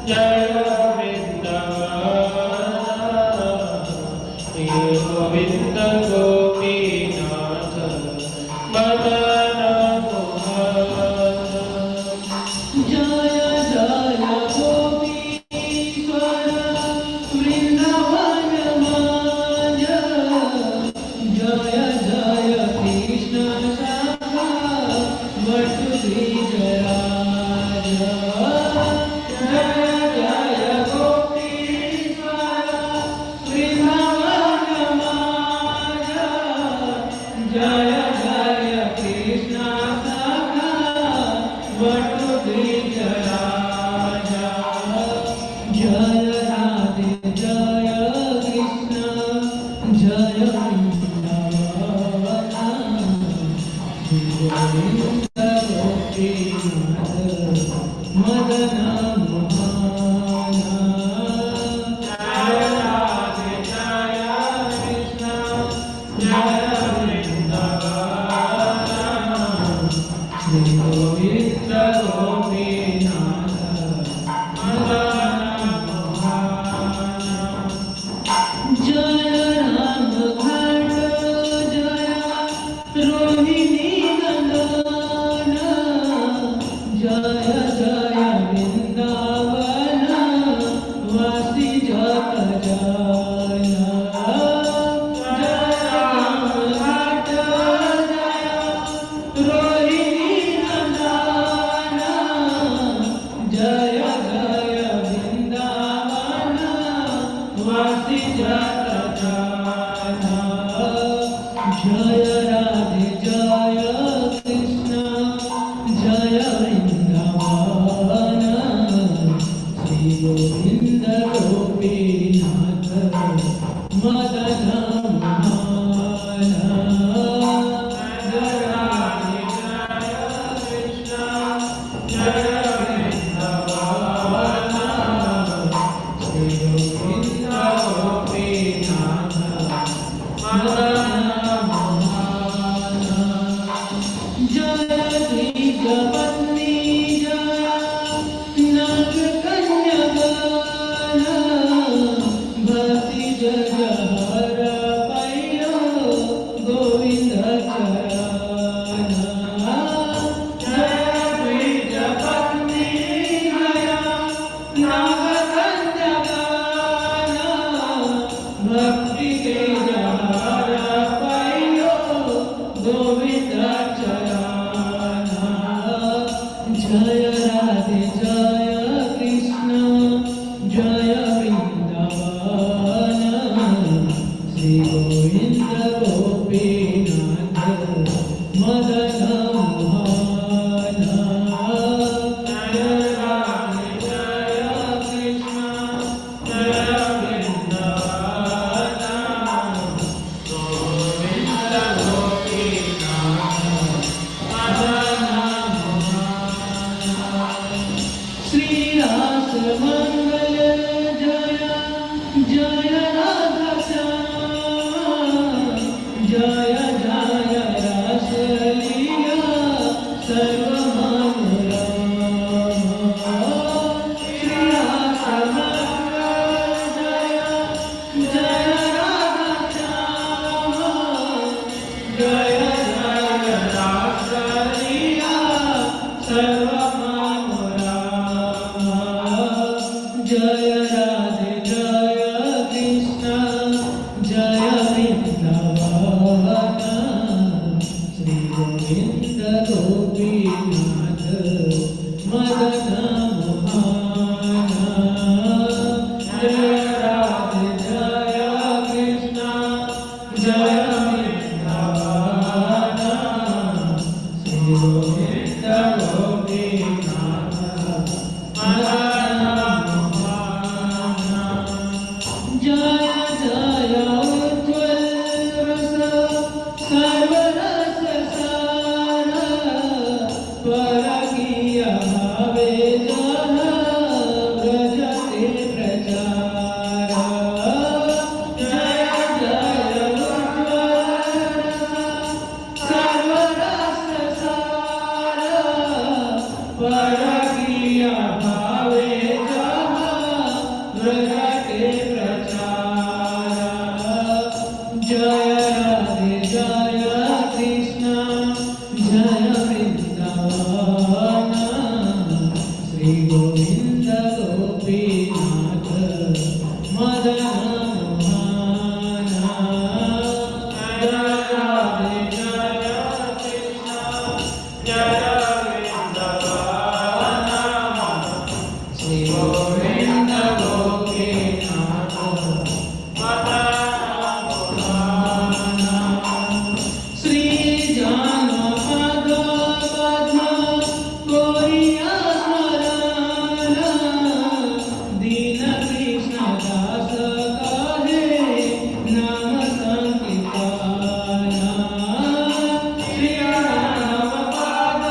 जय गोविंद गोविंद गोपीनाथ मदन मोहन जय जय गोपीश्वर वृंदावन माज जय जय कृष्ण सखा वट विजयराज व्रज के प्रचारा। जय राधे जय कृष्ण जय वृंदावन श्री गोविंद गोपीनाथ मदन मोहन। जय राधे जय कृष्ण जय वृंदावन श्री गोविंद गोपीनाथ मदन मोहन। श्री जानपद पद्म गोरिया स्मरण दीन कृष्ण दास कहे नाम संकीर्तन। श्री जानपद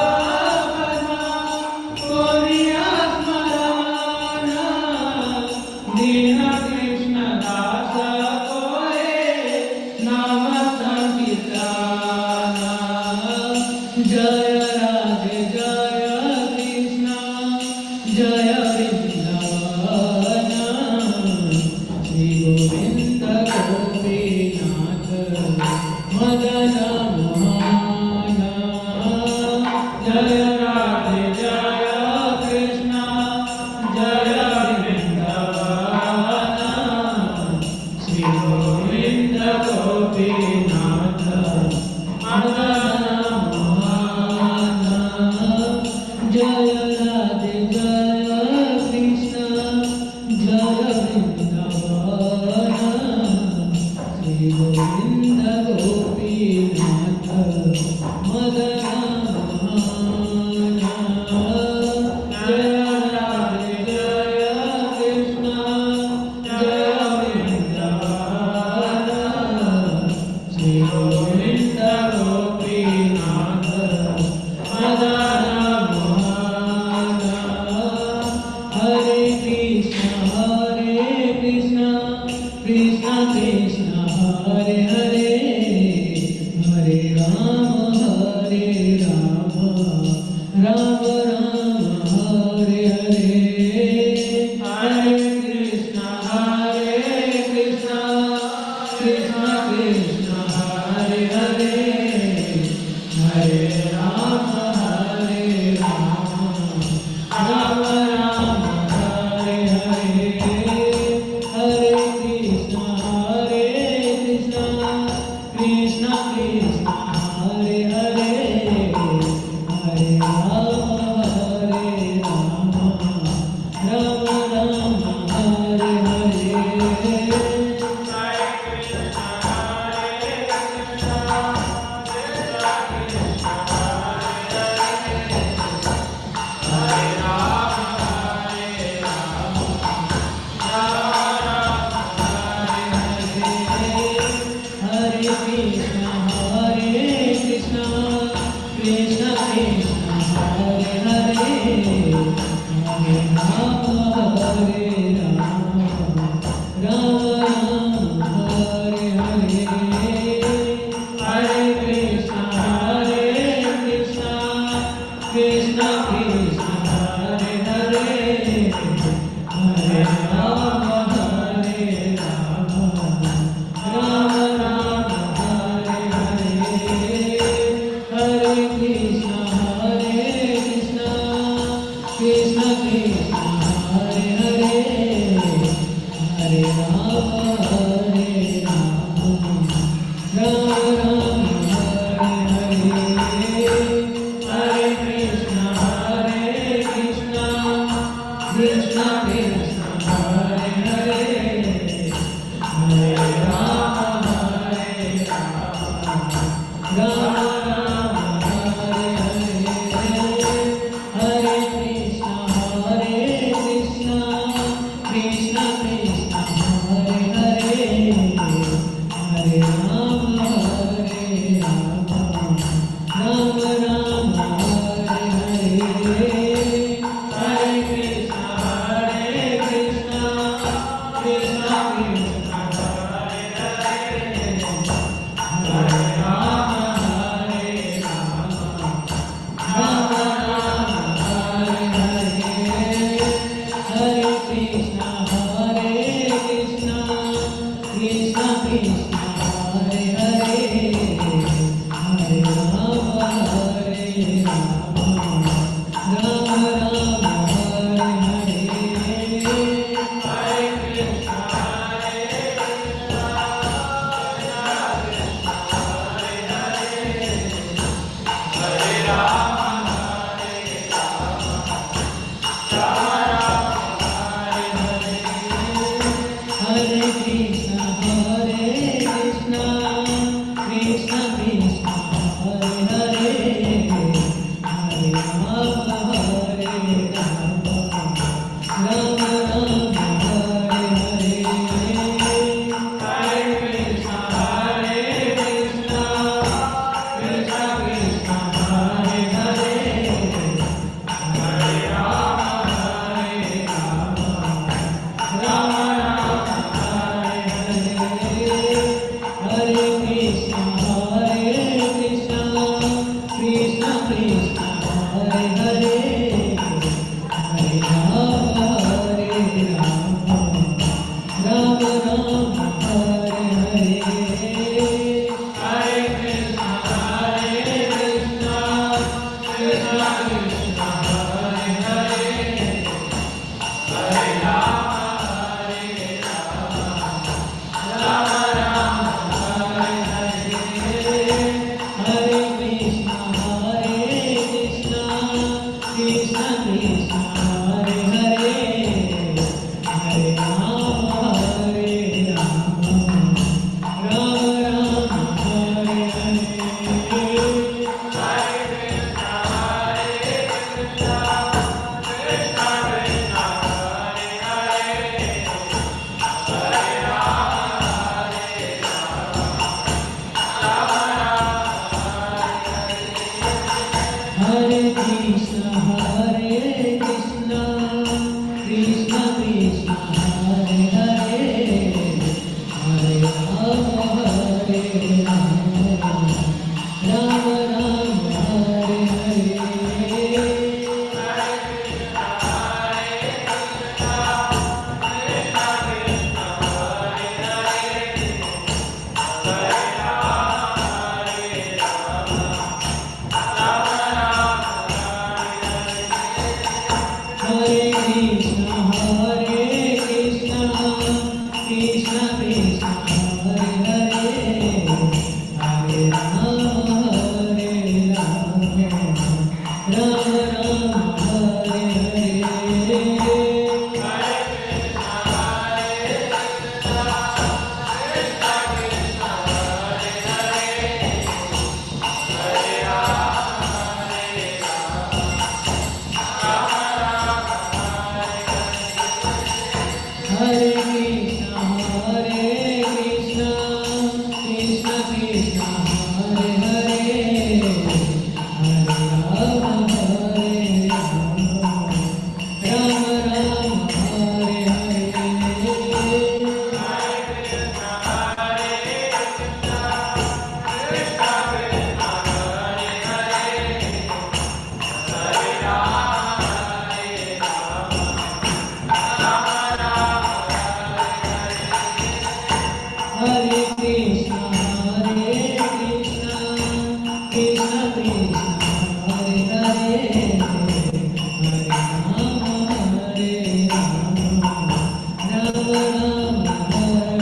पद्म गोरिया स्मरण दीन कृष्ण दास कहे नाम संकीर्तन। जय राधे जय कृष्ण जय वृंदावन श्री गोविंद गोपीनाथ मदन मोहन। जय राधे जय कृष्ण जय वृंदावन श्री गोविंद गोपीनाथ मदन मोहन। जय राधे जय कृष्ण जय वृंदावन श्री गोविंद गोपीनाथ मदन मोहन। जय राधे जय कृष्ण जय वृंदावन श्री गोविंद गोपीनाथ मदन मोहन। हरे कृष्ण कृष्ण कृष्ण हरे हरे हरे राम राम राम हरे हरे। हरे कृष्ण कृष्ण कृष्ण हरे हरे हरे राम राम राम हरे हरे। हरे कृष्ण कृष्ण कृष्ण हरे हरे हरे राम राम राम हरे हरे। हरे कृष्ण कृष्ण कृष्ण हरे हरे हरे राम राम राम हरे हरे। हरे कृष्ण कृष्ण कृष्ण हरे हरे हरे राम राम राम हरे हरे। हरे कृष्ण कृष्ण कृष्ण हरे हरे हरे राम राम राम हरे हरे। हरे कृष्ण कृष्ण कृष्ण हरे हरे हरे राम राम राम हरे हरे। हरे कृष्ण कृष्ण कृष्ण हरे हरे हरे राम राम राम हरे हरे। हरे कृष्ण कृष्ण कृष्ण हरे हरे हरे राम राम राम हरे हरे। हरे Krishna Hare Krishna Krishna Krishna Hare Hare Hare Rama Hare Rama Rama Rama Hare Hare Hare Krishna Hare Krishna Hare Krishna Krishna Krishna Hare Hare Hare Rama Hare Rama Rama Rama Hare Hare Hare Krishna Hare Krishna Krishna Krishna Hare Hare Hare Rama Hare Rama Rama Hare Krishna Krishna Krishna Hare Hare Hare Rama Hare Rama Rama Rama Hare Hare Hare Krishna Krishna Krishna Krishna Hare Hare Hare Rama Hare Rama Rama Hare Hare Hare Krishna Krishna Krishna Krishna Hare Hare Hare Rama Hare Rama Rama Rama Hare Hare Hare Krishna Krishna Krishna Hare Hare Hare Rama Hare Rama Rama Rama Hare Hare Krishna Krishna Krishna Krishna Hare Hare Hare Rama Hare Rama Rama Rama Hare Hare Krishna Krishna Krishna Krishna Hare Hare Hare Rama Hare Rama Rama Rama Hare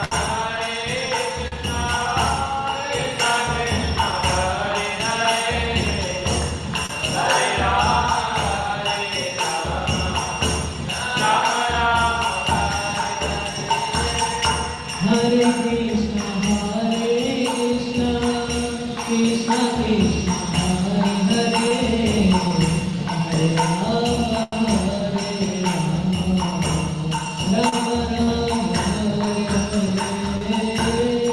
Hare Krishna Krishna Krishna Krishna Hare Hare Hare Rama Hare Rama Rama Rama Hare Hare Krishna Krishna Krishna Krishna Hare Hare Hare Rama Hare Rama Rama Rama Hare Hare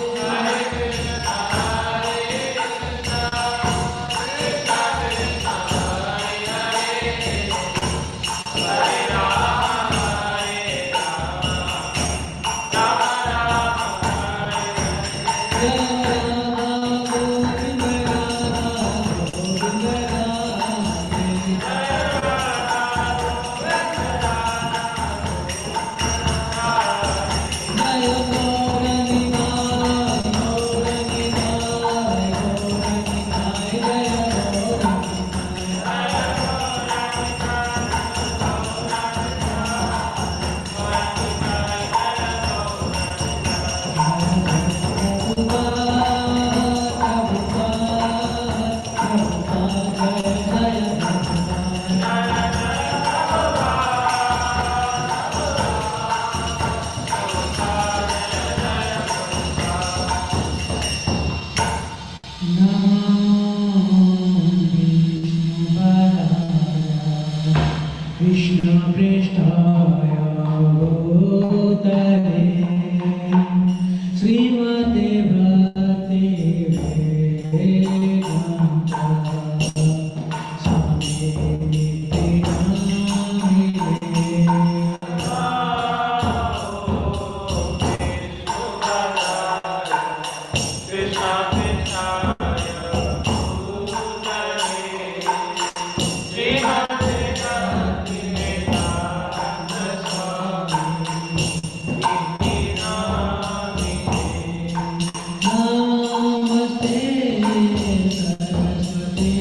कृष्णपृष्ठाय भूतले श्रीमते भक्ति वेदांता स्वामी नमस्ते सरस्वती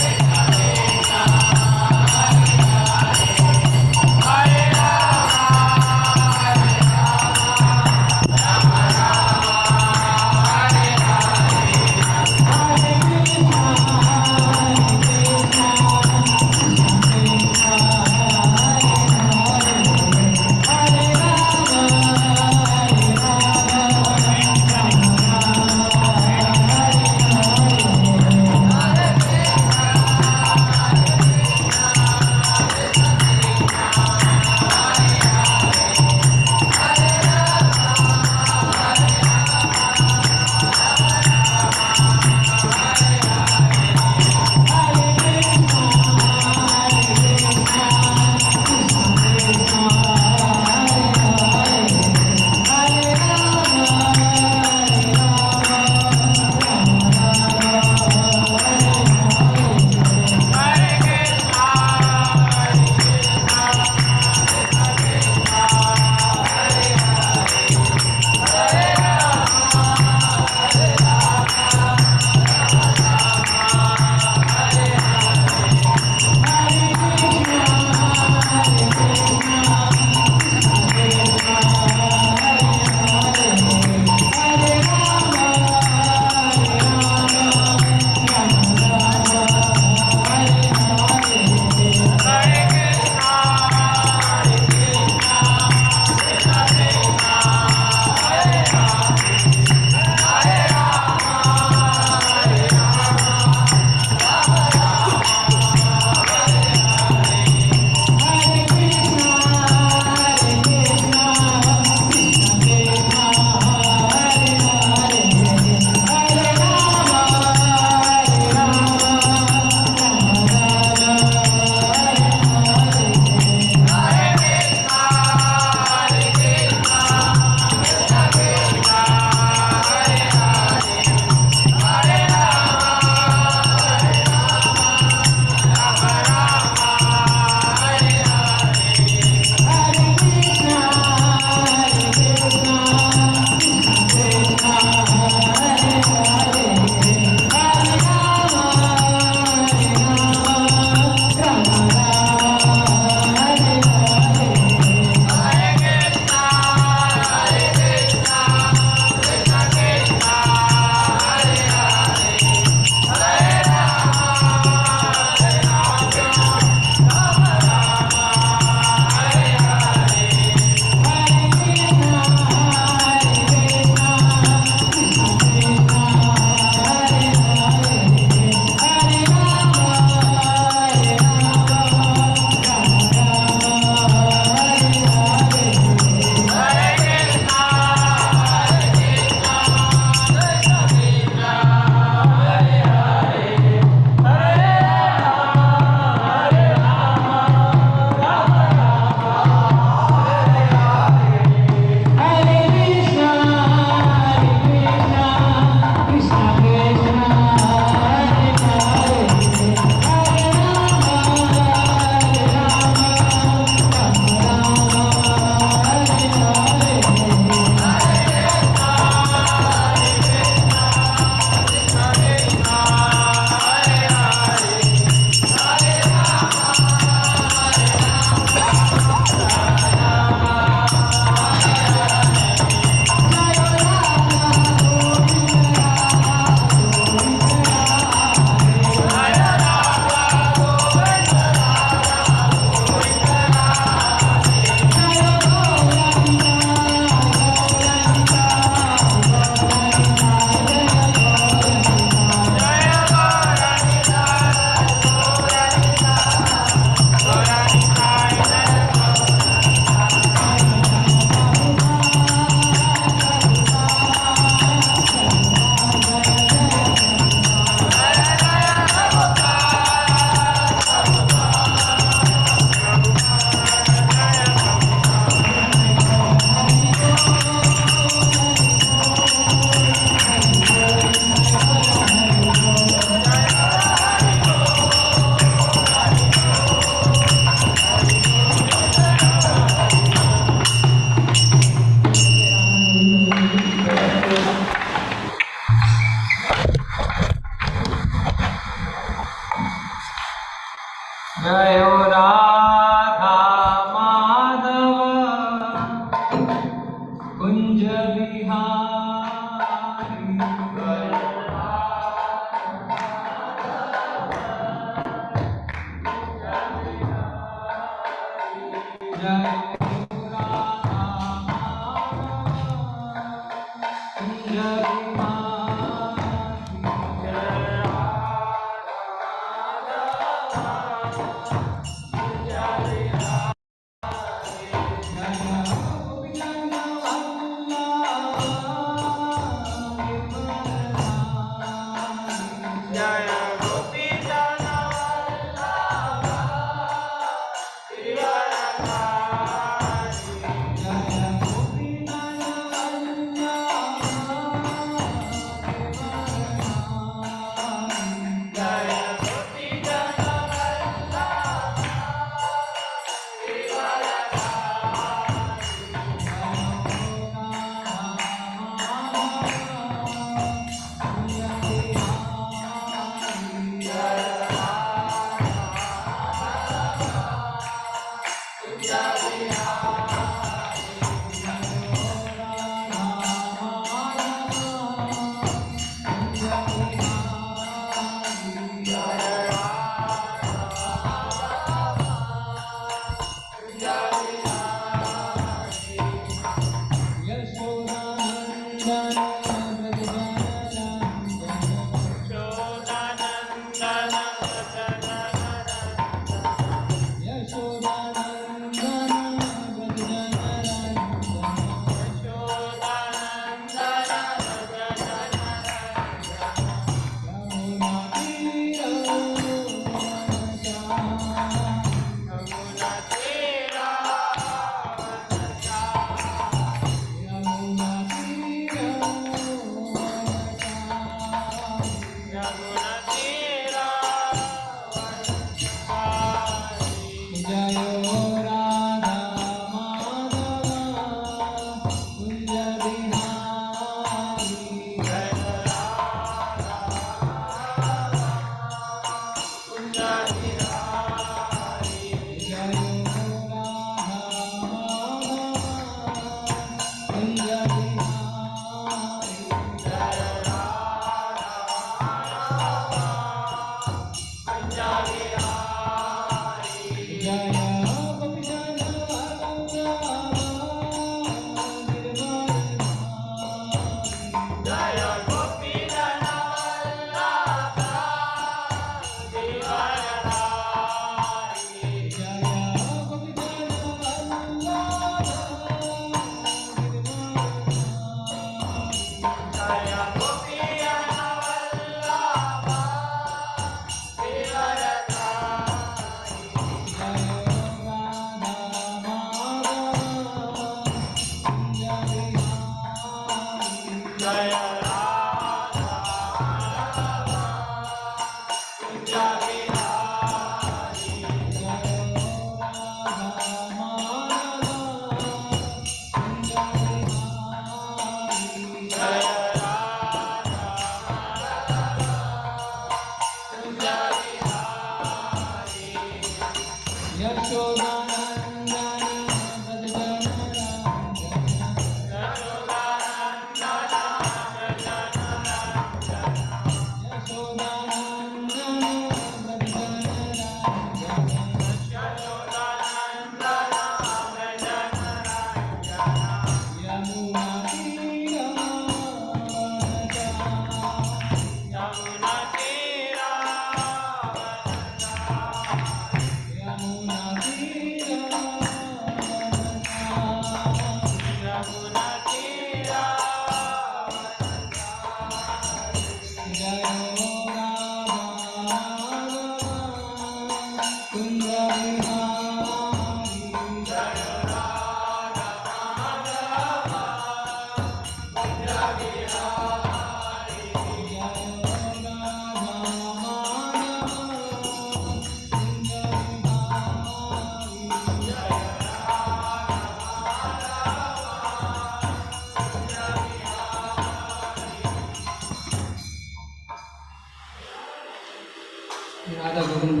राधा गोविंद।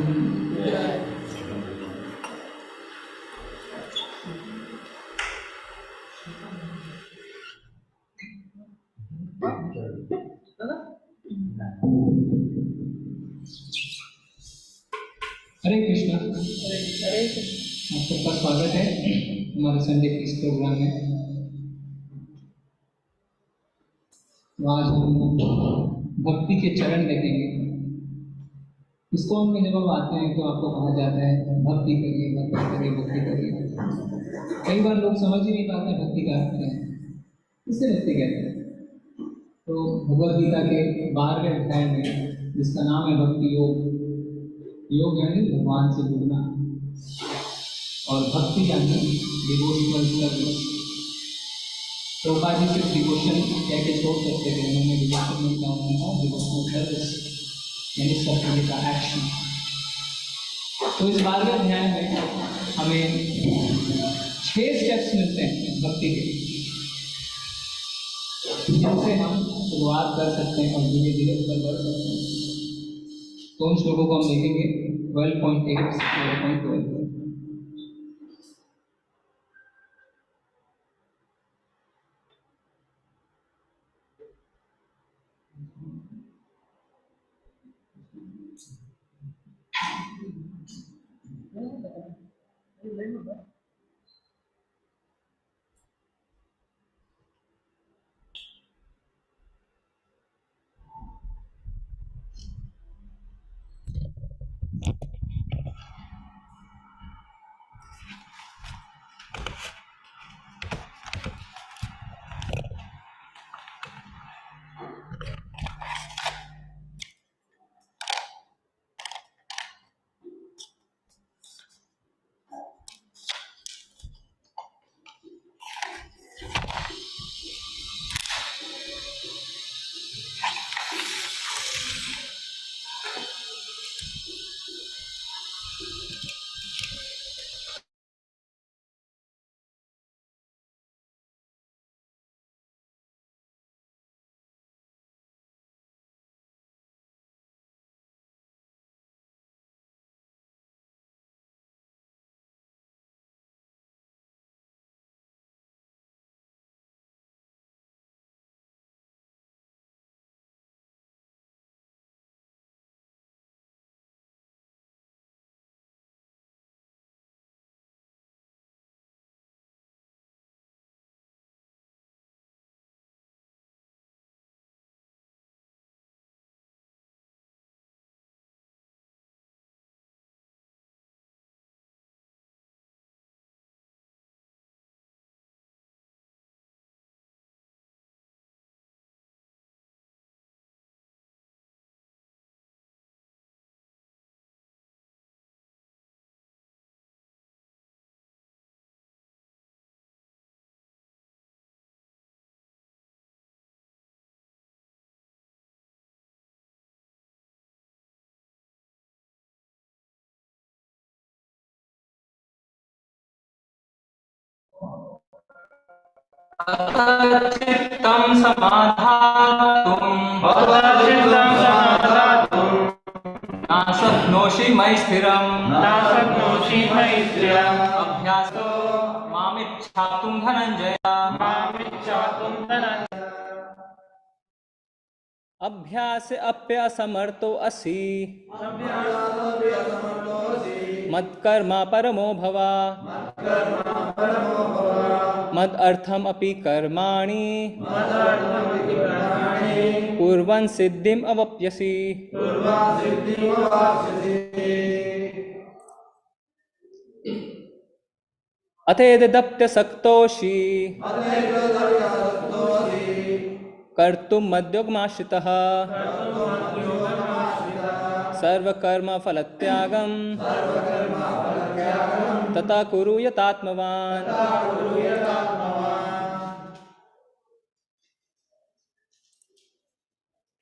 हरे कृष्ण। हरे कृष्ण। आप सबका स्वागत है हमारे Sunday के इस प्रोग्राम में। तो आज हम भक्ति के चरण देखेंगे। ISKCON में जब हम आते हैं तो आपको कहा जाता है भक्ति करिए, भक्ति करिए, भक्ति करिए। कई बार लोग समझ ही नहीं पाते भक्ति का अर्थ क्या है, किससे भक्ति कहते हैं। तो भगवद गीता के 12वें अध्याय में, जिसका नाम है भक्ति योग, योग यानी भगवान से जुड़ना और भक्ति यानी डिवोशनल सर्विस। प्रभुपाद जी सिर्फ डिवोशन कह के छोड़ सकते थे, उन्होंने डिवोशन नहीं कहा, उन्होंने कहा डिवोशनल सर्विस यानी सत्संग का एक्शन। तो इस 12वें अध्याय में हमें 6 स्टेप्स मिलते हैं भक्ति के, जिनसे हम शुरुआत कर सकते हैं और धीरे धीरे ऊपर बढ़ सकते हैं। तो उन श्लोकों को हम देखेंगे 12.8 से 12.12। चित्तं समाधातुं न शक्नोषि मयि स्थिरम् अभ्यासो मामिच्छातुं धनञ्जय अभ्यास अप्यसमर्थो असि मत्कर्मा परमो भव मद अर्थम अपि कर्माणि कुर्वन् सिद्धिम् अवाप्स्यसि। अथेदप्यसक्तोषि कर्तुं मद्योगमाश्रितः सर्वकर्मफलत्यागं तथा कुरु यतात्मवान्।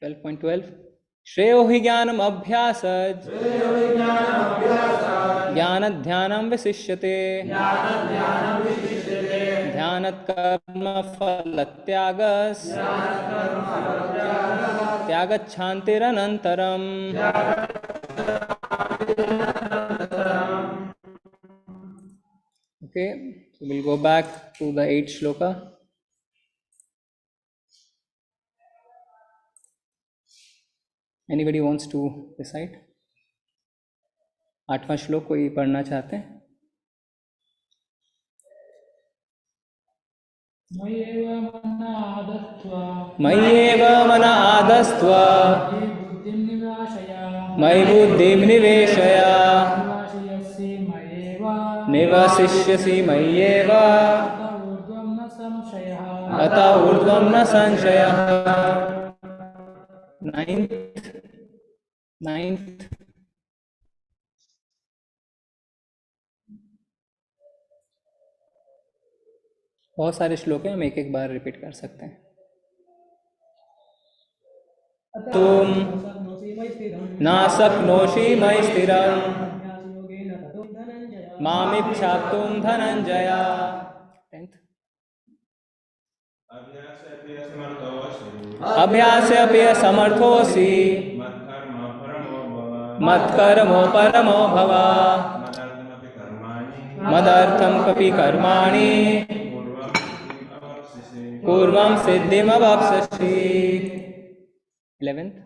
12.12 श्रेयो हि ज्ञानम् अभ्यासात् ज्ञानध्यानं विशिष्यते ध्यानात् कर्मफलत्यागस् त्यागच्छान्तिरनन्तरम्। Okay, so we'll go back to the 8th shloka. Anybody wants to recite? 8वां श्लोक कोई पढ़ना चाहते हैं? मय्येव मन आदस्त्व मयि बुद्धिं निवेशय निवसिष्यसि मय्येव अत ऊर्ध्वं न संशयः। नाइन्थ बहुत सारे श्लोक हैं, हम एक एक बार रिपीट कर सकते हैं। तुम न शक्नोषि मयि स्थिरम् मामिच्छाप्तुं धनञ्जय। अभ्यासेऽपि असमर्थोऽसि मत्कर्मो परमो भव मदर्थं कपि कर्माणि पूर्वं सिद्धिमवाप्स्यसि। 11th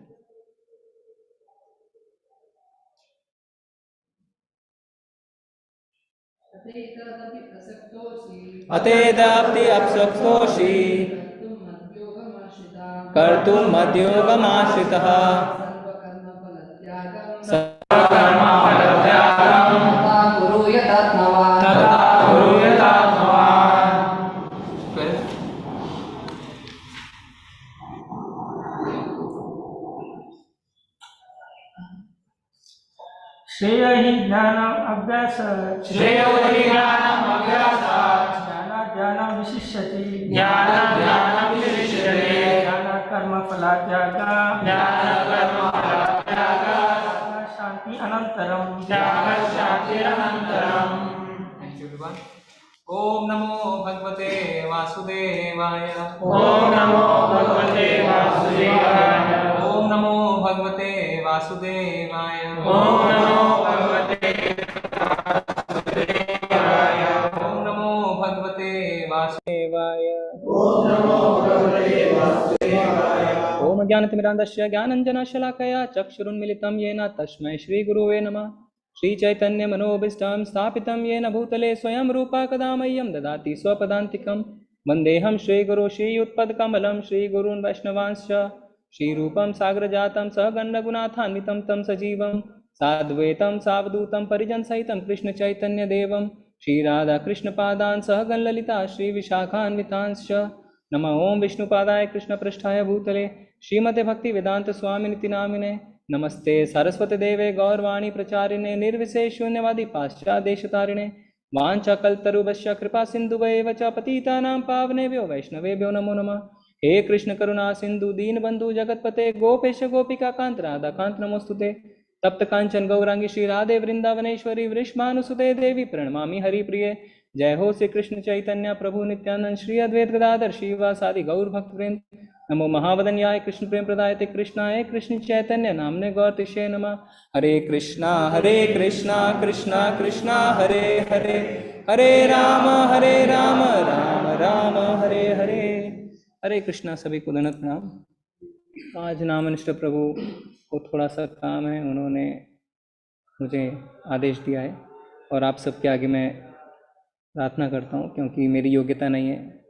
अतेदाप्ति अपसक्तोषि कर्तुं मद्योगमाश्रितः सर्वकर्मफलत्यागं तथा कुरु यथात्मवान्। श्रेयो हि ज्ञानम् अभ्यासात् ज्ञानात् विशिष्यते ज्ञानकर्मफलात्यागः शान्ति अनन्तरम्। ओम नमो भगवते वासुदेवाय। ओम नमो भगवते वासुदेवाय। ओम नमो भगवते वासुदेवाय। ओम नमो भगवते वासुदेवाय। ओम नमो भगवते वासुदेवाय। ओम नमो भगवते वासुदेवाय। ओम ज्ञानतिमिरान्धस्य ज्ञानञ्जनशलाकया चक्षुरुन्मिलितं येन तस्मै श्रीगुरुवे नमः। श्रीचैतन्यमनोभीष्टं स्थापितं येन भूतले स्वयं रूपा कदा मह्यं ददाति स्वपदान्तिकं। वन्देऽहं श्रीगुरो श्रीयुत्पदकमलं श्रीगुरून् वैष्णवांश्च श्रीरूपं सागरजातं सहगणरघुनाथान्वितं तं सजीवं साद्वैतं सावधूतं परिजनसहितं कृष्णचैतन्यदेवं श्रीराधाकृष्णपादान् सहगणललिता श्रीविशाखान्वितांश्च। नमः ओं विष्णुपादाय कृष्णपृष्ठाय भूतले श्रीमते भक्तिवेदान्तस्वामिनिति नामिने। नमस्ते सरस्वती देवे गौरवाणी प्रचारिणे निर्विशेष शून्यवादी पाश्चादेशतारिणे। वाञ्छाकल्पतरुभ्यश्च कृपा सिन्धुभ्येव च पतितानां पावनेभ्यो वैष्णवेभ्यो नमो नमः। हे कृष्ण करुणा सिंधु दीनबंधु जगतपते गोपेश गोपिका कांत राधा कांत नमोस्तुते। तप्त कांचन गौरांगी श्री राधे वृंदावनेश्वरी वृषभानुसुते देवी प्रणमामि हरिप्रिये। जय हो श्री कृष्ण चैतन्य प्रभु नित्यानंद श्री अद्वैत गदाधर श्रीवासादि गौर भक्तवृंद। नमो महावदन्याय कृष्ण प्रेम प्रदायते कृष्णाय कृष्ण चैतन्य नामने गौरतिशय नमः। हरे कृष्णा कृष्णा कृष्णा हरे हरे हरे राम राम राम हरे हरे। हरे कृष्णा। सभी को दंडवत प्रणाम। आज नामनिष्ठ प्रभु को थोड़ा सा काम है, उन्होंने मुझे आदेश दिया है और आप सबके आगे मैं प्रार्थना करता हूँ, क्योंकि मेरी योग्यता नहीं है।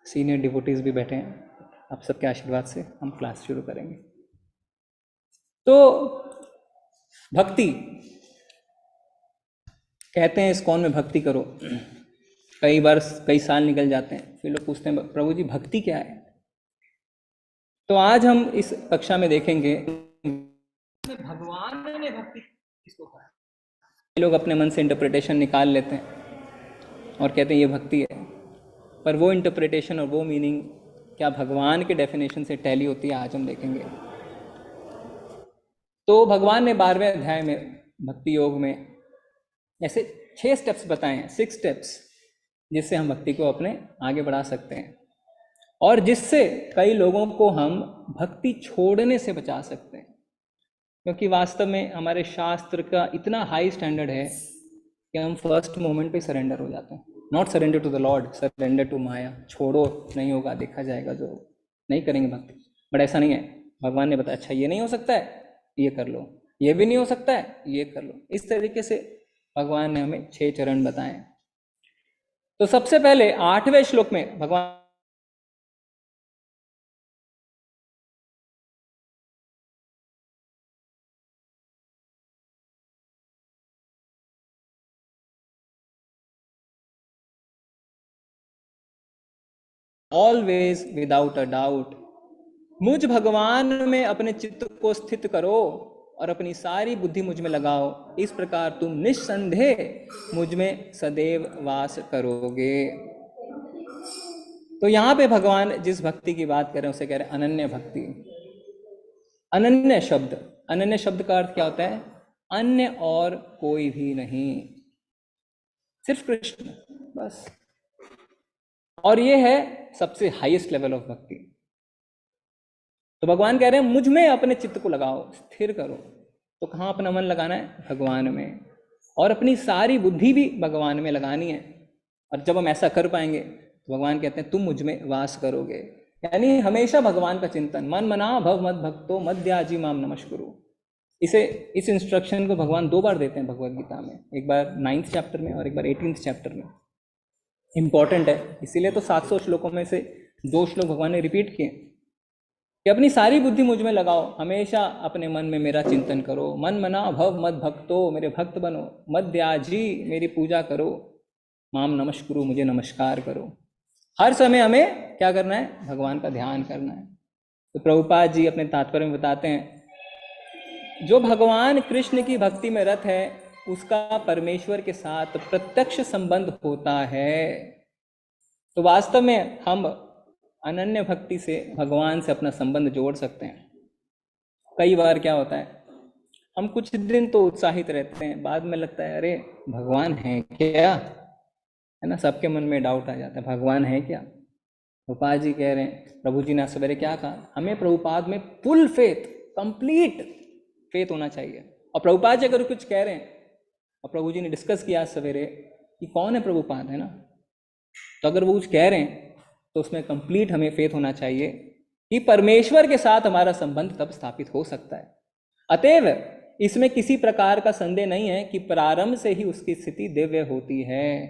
सीनियर डिवोटीज भी बैठे हैं, आप सबके आशीर्वाद से हम क्लास शुरू करेंगे। तो भक्ति कहते हैं, इस्कॉन में भक्ति करो। कई बार कई साल निकल जाते हैं, फिर लोग पूछते हैं प्रभु जी भक्ति क्या है। तो आज हम इस कक्षा में देखेंगे भगवान ने भक्ति किसको कहा। लोग अपने मन से इंटरप्रिटेशन निकाल लेते हैं और कहते हैं ये भक्ति है, पर वो इंटरप्रिटेशन और वो मीनिंग क्या भगवान के डेफिनेशन से टैली होती है, आज हम देखेंगे। तो भगवान ने 12वें अध्याय में भक्ति योग में ऐसे 6 स्टेप्स बताए हैं, 6 स्टेप्स, जिससे हम भक्ति को अपने आगे बढ़ा सकते हैं और जिससे कई लोगों को हम भक्ति छोड़ने से बचा सकते हैं। क्योंकि वास्तव में हमारे शास्त्र का इतना हाई स्टैंडर्ड है कि हम फर्स्ट मोमेंट पे सरेंडर हो जाते हैं। Not surrender to the Lord, surrender to माया। छोड़ो, नहीं होगा, देखा जाएगा, जो नहीं करेंगे भक्ति। बट ऐसा नहीं है, भगवान ने बताया अच्छा ये नहीं हो सकता है, ये कर लो, ये भी नहीं हो सकता है, ये कर लो। इस तरीके से भगवान ने हमें 6 चरण बताए। तो सबसे पहले 8वें श्लोक में भगवान ऑलवेज विदाउट अ डाउट। मुझ भगवान में अपने चित्त को स्थित करो और अपनी सारी बुद्धि मुझ में लगाओ, इस प्रकार तुम निस्संदेह मुझ में सदैव वास करोगे। तो यहाँ पे भगवान जिस भक्ति की बात कर रहे हैं उसे कह रहे हैं अनन्य भक्ति। अनन्य शब्द का अर्थ क्या होता है? अन्य और कोई भी नहीं, सिर्फ कृष्ण बस। और ये है सबसे हाईएस्ट लेवल ऑफ भक्ति। तो भगवान कह रहे हैं मुझ में अपने चित्त को लगाओ, स्थिर करो। तो कहाँ अपना मन लगाना है? भगवान में। और अपनी सारी बुद्धि भी भगवान में लगानी है। और जब हम ऐसा कर पाएंगे तो भगवान कहते हैं तुम मुझ में वास करोगे। यानी हमेशा भगवान का चिंतन, मन मना भव मद भक्तो मद्याजी माम नमस्कुरु। इस इंस्ट्रक्शन को भगवान 2 बार देते हैं भगवद गीता में, एक बार 9th चैप्टर में और एक बार 18th चैप्टर में। इंपॉर्टेंट है, इसीलिए तो 700 श्लोकों में से 2 श्लोक भगवान ने रिपीट किए कि अपनी सारी बुद्धि मुझ में लगाओ, हमेशा अपने मन में मेरा चिंतन करो। मन मना भव मद भक्तो, मेरे भक्त बनो। मद्याजी, मेरी पूजा करो। माम नमस्कुरु, मुझे नमस्कार करो। हर समय हमें क्या करना है? भगवान का ध्यान करना है। तो प्रभुपाद जी अपने तात्पर्य में बताते हैं जो भगवान कृष्ण की भक्ति में रत है उसका परमेश्वर के साथ प्रत्यक्ष संबंध होता है। तो वास्तव में हम अनन्य भक्ति से भगवान से अपना संबंध जोड़ सकते हैं। कई बार क्या होता है, हम कुछ दिन तो उत्साहित रहते हैं, बाद में लगता है अरे भगवान है क्या, है ना। सबके मन में डाउट आ जाता है, भगवान है क्या। प्रभुपाद जी कह रहे हैं, प्रभु जी ने सवेरे क्या कहा, हमें प्रभुपाद में फुल फेथ, कंप्लीट फेथ होना चाहिए। और प्रभुपाद जी अगर कुछ कह रहे हैं और प्रभु जी ने डिस्कस किया सवेरे कि कौन है प्रभुपाद, है ना, तो अगर वो कुछ कह रहे हैं तो उसमें कंप्लीट हमें फेथ होना चाहिए कि परमेश्वर के साथ हमारा संबंध तब स्थापित हो सकता है। अतएव इसमें किसी प्रकार का संदेह नहीं है कि प्रारंभ से ही उसकी स्थिति दिव्य होती है।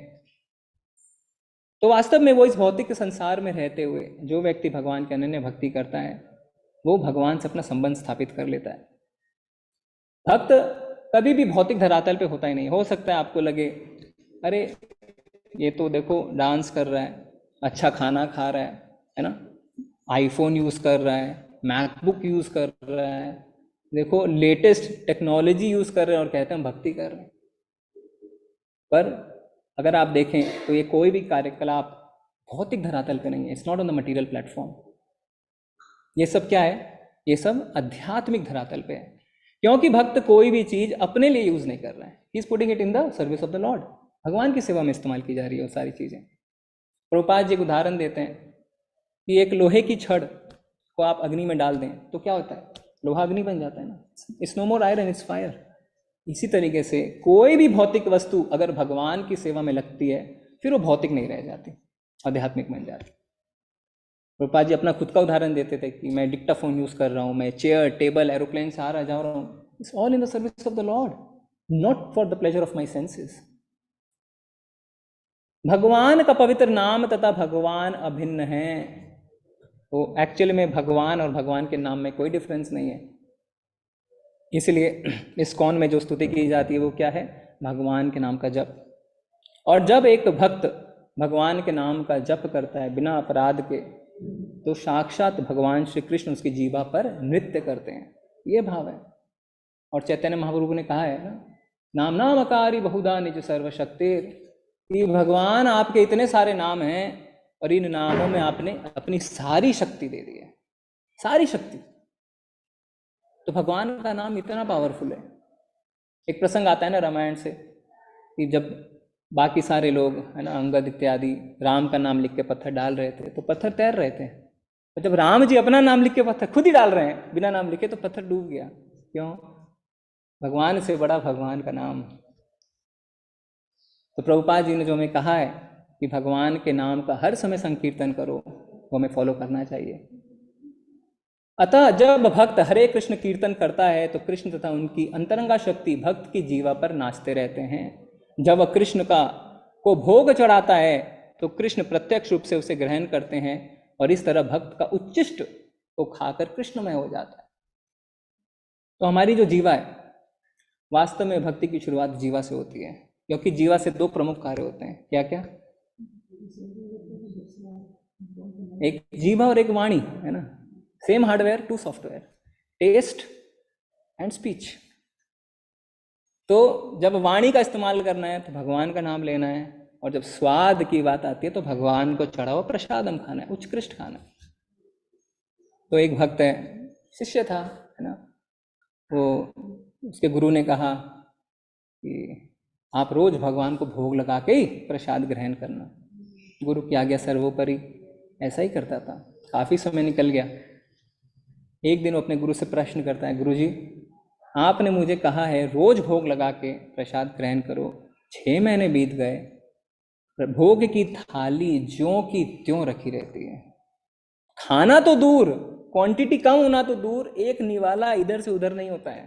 तो वास्तव में वो इस भौतिक संसार में रहते हुए जो व्यक्ति भगवान की अनन्य भक्ति करता है वो भगवान से अपना संबंध स्थापित कर लेता है। भक्त कभी भी भौतिक धरातल पे होता ही नहीं। हो सकता है आपको लगे अरे ये तो देखो डांस कर रहा है, अच्छा खाना खा रहा है ना, आईफोन यूज़ कर रहा है, मैकबुक यूज़ कर रहा है, देखो लेटेस्ट टेक्नोलॉजी यूज़ कर रहे हैं और कहते हैं भक्ति कर रहे हैं। पर अगर आप देखें तो ये कोई भी कार्यकलाप भौतिक धरातल पे नहीं है। It's not on the material platform. ये सब क्या है? ये सब आध्यात्मिक धरातल पे है, क्योंकि भक्त कोई भी चीज़ अपने लिए यूज़ नहीं कर रहा है। He is putting it in the service of the Lord. भगवान की सेवा में इस्तेमाल की जा रही है वो सारी चीज़ें। प्रभुपाद जी एक उदाहरण देते हैं कि एक लोहे की छड़ को आप अग्नि में डाल दें तो क्या होता है? लोहा अग्नि बन जाता है ना। It's no more iron, it's fire. इसी तरीके से कोई भी भौतिक वस्तु अगर भगवान की सेवा में लगती है फिर वो भौतिक नहीं रह जाती, आध्यात्मिक बन जाती। प्रभुपाद जी अपना खुद का उदाहरण देते थे कि मैं डिक्टाफोन यूज़ कर रहा हूँ, मैं चेयर टेबल एरोप्लेन से आ रहा जा रहा हूँ। It's all in the service of the Lord, not for the pleasure of my senses. भगवान का पवित्र नाम तथा भगवान अभिन्न है। तो एक्चुअली में भगवान और भगवान के नाम में कोई डिफरेंस नहीं है। इसलिए इस्कॉन में जो स्तुति की जाती है वो क्या है? भगवान के नाम का जप। और जब एक भक्त भगवान के नाम का जप करता है बिना अपराध के तो साक्षात भगवान श्री कृष्ण उसकी जीवा पर नृत्य करते हैं। ये भाव है। और चैतन्य महाप्रभु ने कहा है ना, नाम नामकारी बहुधा निज सर्वशक्तिर, कि भगवान आपके इतने सारे नाम हैं और इन नामों में आपने अपनी सारी शक्ति दे दी है, सारी शक्ति। तो भगवान का नाम इतना पावरफुल है। एक प्रसंग आता है ना रामायण से कि जब बाकी सारे लोग, है ना, अंगद इत्यादि राम का नाम लिख के पत्थर डाल रहे थे तो पत्थर तैर रहे थे। तो जब राम जी अपना नाम लिख के पत्थर खुद ही डाल रहे हैं बिना नाम लिखे तो पत्थर डूब गया। क्यों? भगवान से बड़ा भगवान का नाम। तो प्रभुपाद जी ने जो हमें कहा है कि भगवान के नाम का हर समय संकीर्तन करो, वो हमें फॉलो करना चाहिए। अतः जब भक्त हरे कृष्ण कीर्तन करता है तो कृष्ण तथा उनकी अंतरंगा शक्ति भक्त की जीवा पर नाचते रहते हैं। जब वह कृष्ण को भोग चढ़ाता है तो कृष्ण प्रत्यक्ष रूप से उसे ग्रहण करते हैं और इस तरह भक्त का उच्चिष्ट को खाकर कृष्णमय हो जाता है। तो हमारी जो जीवा है, वास्तव में भक्ति की शुरुआत जीवा से होती है, क्योंकि जीवा से 2 प्रमुख कार्य होते हैं। क्या क्या? एक जीभ और एक वाणी, है ना, same hardware to software, test and speech. तो जब वाणी का इस्तेमाल करना है तो भगवान का नाम लेना है, और जब स्वाद की बात आती है तो भगवान को चढ़ा हुआ प्रसादम खाना है, उत्कृष्ट खाना। तो एक भक्त है, शिष्य था, है ना, वो उसके गुरु ने कहा कि आप रोज भगवान को भोग लगा के ही प्रसाद ग्रहण करना। गुरु की आज्ञा सर्वोपरि, ऐसा ही करता था। काफी समय निकल गया। एक दिन वो अपने गुरु से प्रश्न करता है, गुरु जी आपने मुझे कहा है रोज भोग लगा के प्रसाद ग्रहण करो, 6 महीने बीत गए, भोग की थाली ज्यों की त्यों रखी रहती है। खाना तो दूर, क्वांटिटी कम होना तो दूर, एक निवाला इधर से उधर नहीं होता है।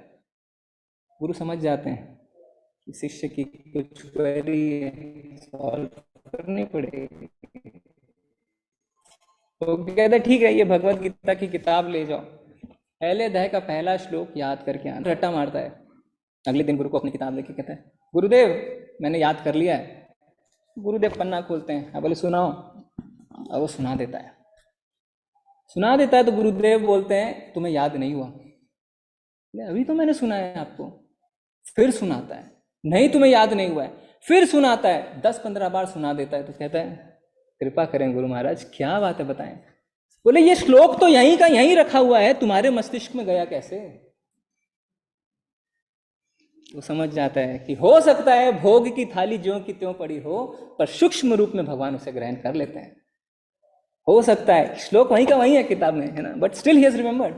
गुरु समझ जाते हैं कि शिष्य की कुछ क्वेरी सॉल्व करनी पड़ेगी। तो कहते ठीक है, ये भगवत गीता की किताब ले जाओ, पहले अध्याय का पहला श्लोक याद करके आना। रट्टा मारता है। अगले दिन गुरु को अपनी किताब लेके कहता है, गुरुदेव मैंने याद कर लिया है। गुरुदेव पन्ना खोलते हैं, बोले सुनाओ। अब वो सुना देता है। तो गुरुदेव बोलते हैं तुम्हें याद नहीं हुआ। अभी तो मैंने सुना है आपको। फिर सुनाता है, नहीं तुम्हें याद नहीं हुआ है। फिर सुनाता है, 10-15 बार सुना देता है। तो कहता है कृपा करें गुरु महाराज, क्या बात है बताएं। बोले ये श्लोक तो यहीं का यहीं रखा हुआ है, तुम्हारे मस्तिष्क में गया कैसे। वो समझ जाता है कि हो सकता है भोग की थाली ज्यों की त्यों पड़ी हो, पर सूक्ष्म रूप में भगवान उसे ग्रहण कर लेते हैं। हो सकता है श्लोक वहीं का वहीं है किताब में, है ना, but still he has remembered.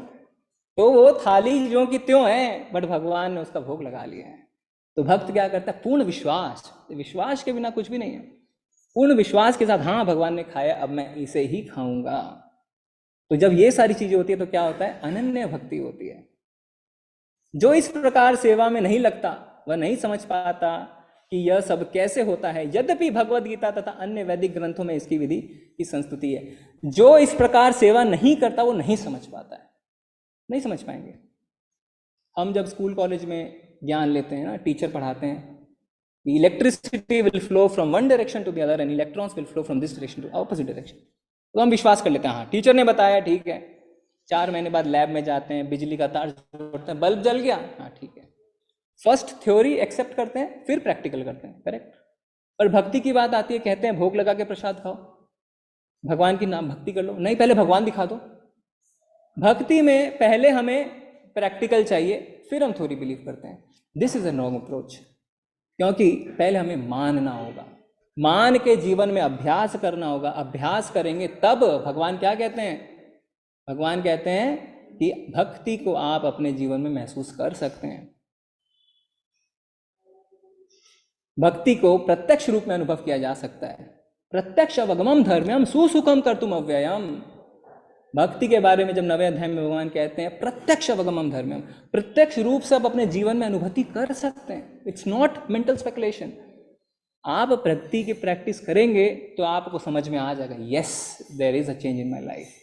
तो वो थाली ज्यों की त्यों है, बट भगवान ने उसका भोग लगा लिया है। तो भक्त क्या करता है, पूर्ण विश्वास, विश्वास के बिना कुछ भी नहीं है। पूर्ण विश्वास के साथ, हाँ भगवान ने खाया, अब मैं इसे ही खाऊंगा। तो जब ये सारी चीजें होती है तो क्या होता है, अनन्य भक्ति होती है। जो इस प्रकार सेवा में नहीं लगता, वह नहीं समझ पाता कि यह सब कैसे होता है। यद्यपि भगवद गीता तथा अन्य वैदिक ग्रंथों में इसकी विधि की संस्तुति है। जो इस प्रकार सेवा नहीं करता वो नहीं समझ पाता है, नहीं समझ पाएंगे। हम जब स्कूल कॉलेज में ज्ञान लेते हैं ना, टीचर पढ़ाते हैं, electricity will flow from one direction to the other and electrons will flow from this direction to opposite direction. तो हम विश्वास कर लेते हैं, हाँ टीचर ने बताया, ठीक है। 4 महीने बाद लैब में जाते हैं, बिजली का तार जोड़ते हैं, बल्ब जल गया, हाँ ठीक है। फर्स्ट थ्योरी एक्सेप्ट करते हैं, फिर प्रैक्टिकल करते हैं, करेक्ट। पर भक्ति की बात आती है, कहते हैं भोग लगा के प्रसाद खाओ, भगवान की नाम भक्ति कर लो। नहीं, पहले भगवान दिखा दो। भक्ति में पहले हमें प्रैक्टिकल चाहिए, फिर हम थ्योरी बिलीव करते हैं। This is a wrong approach, क्योंकि पहले हमें मानना होगा, मान के जीवन में अभ्यास करना होगा। अभ्यास करेंगे तब भगवान क्या कहते हैं, भगवान कहते हैं कि भक्ति को आप अपने जीवन में महसूस कर सकते हैं। भक्ति को प्रत्यक्ष रूप में अनुभव किया जा सकता है। प्रत्यक्ष अवगमम धर्म्यम सुसुखम कर्तुम अव्ययम। भक्ति के बारे में जब 9वें अध्याय में भगवान कहते हैं प्रत्यक्ष अवगमम धर्म्यम, प्रत्यक्ष रूप से आप अपने जीवन में अनुभूति कर सकते हैं। It's not mental speculation. आप भक्ति की प्रैक्टिस करेंगे तो आपको समझ में आ जाएगा, yes there is a change in my life.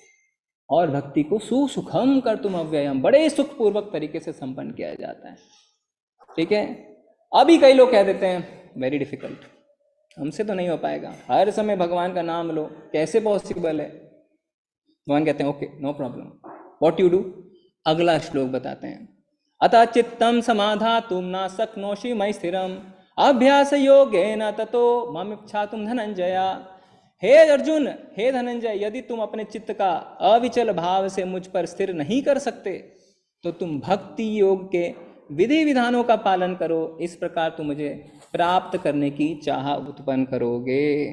और भक्ति को सुसुखम कर्तुम अव्ययम, बड़े सुखपूर्वक तरीके से संपन्न किया जाता है। ठीक है। अभी कई लोग कह देते हैं वेरी डिफिकल्ट, हमसे तो नहीं हो पाएगा, हर समय भगवान का नाम लो, कैसे पॉसिबल है। भगवान कहते हैं okay no problem, what you do. अगला श्लोक बताते हैं, अतः चित्तम समाधातुम न शक्नोषि मयि स्थिरम अभ्यास योगेन ततो ममिच्छातुम धनंजया। हे अर्जुन, हे धनंजय, यदि तुम अपने चित्त का अविचल भाव से मुझ पर स्थिर नहीं कर सकते तो तुम भक्ति योग के विधि विधानों का पालन करो, इस प्रकार तुम मुझे प्राप्त करने की चाह उत्पन्न करोगे।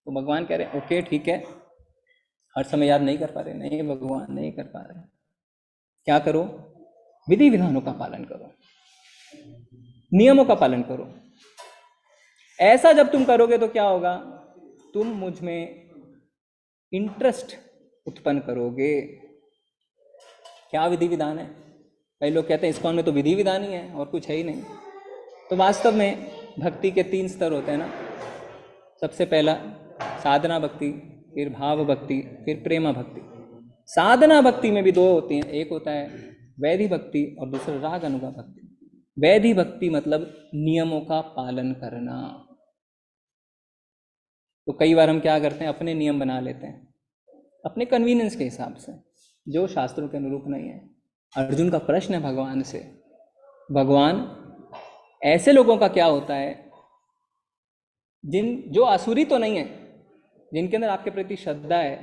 तो भगवान कह रहे ओके ठीक है, हर समय याद नहीं कर पा रहे, नहीं भगवान नहीं कर पा रहे, क्या करो, विधि विधानों का पालन करो, नियमों का पालन करो। ऐसा जब तुम करोगे तो क्या होगा, तुम मुझ में इंटरेस्ट उत्पन्न करोगे। क्या विधि विधान है। कई लोग कहते हैं इस्कॉन में तो विधि विधान ही है और कुछ है ही नहीं। तो वास्तव में भक्ति के 3 स्तर होते हैं ना। सबसे पहला साधना भक्ति, फिर भाव भक्ति, फिर प्रेमा भक्ति। साधना भक्ति में भी 2 होती हैं, एक होता है वैधि भक्ति और दूसरा राग अनुगा भक्ति। वैधि भक्ति मतलब नियमों का पालन करना। तो कई बार हम क्या करते हैं, अपने नियम बना लेते हैं, अपने कन्वीनियंस के हिसाब से, जो शास्त्रों के अनुरूप नहीं है। अर्जुन का प्रश्न है भगवान से, भगवान ऐसे लोगों का क्या होता है जो आसुरी तो नहीं है, जिनके अंदर आपके प्रति श्रद्धा है,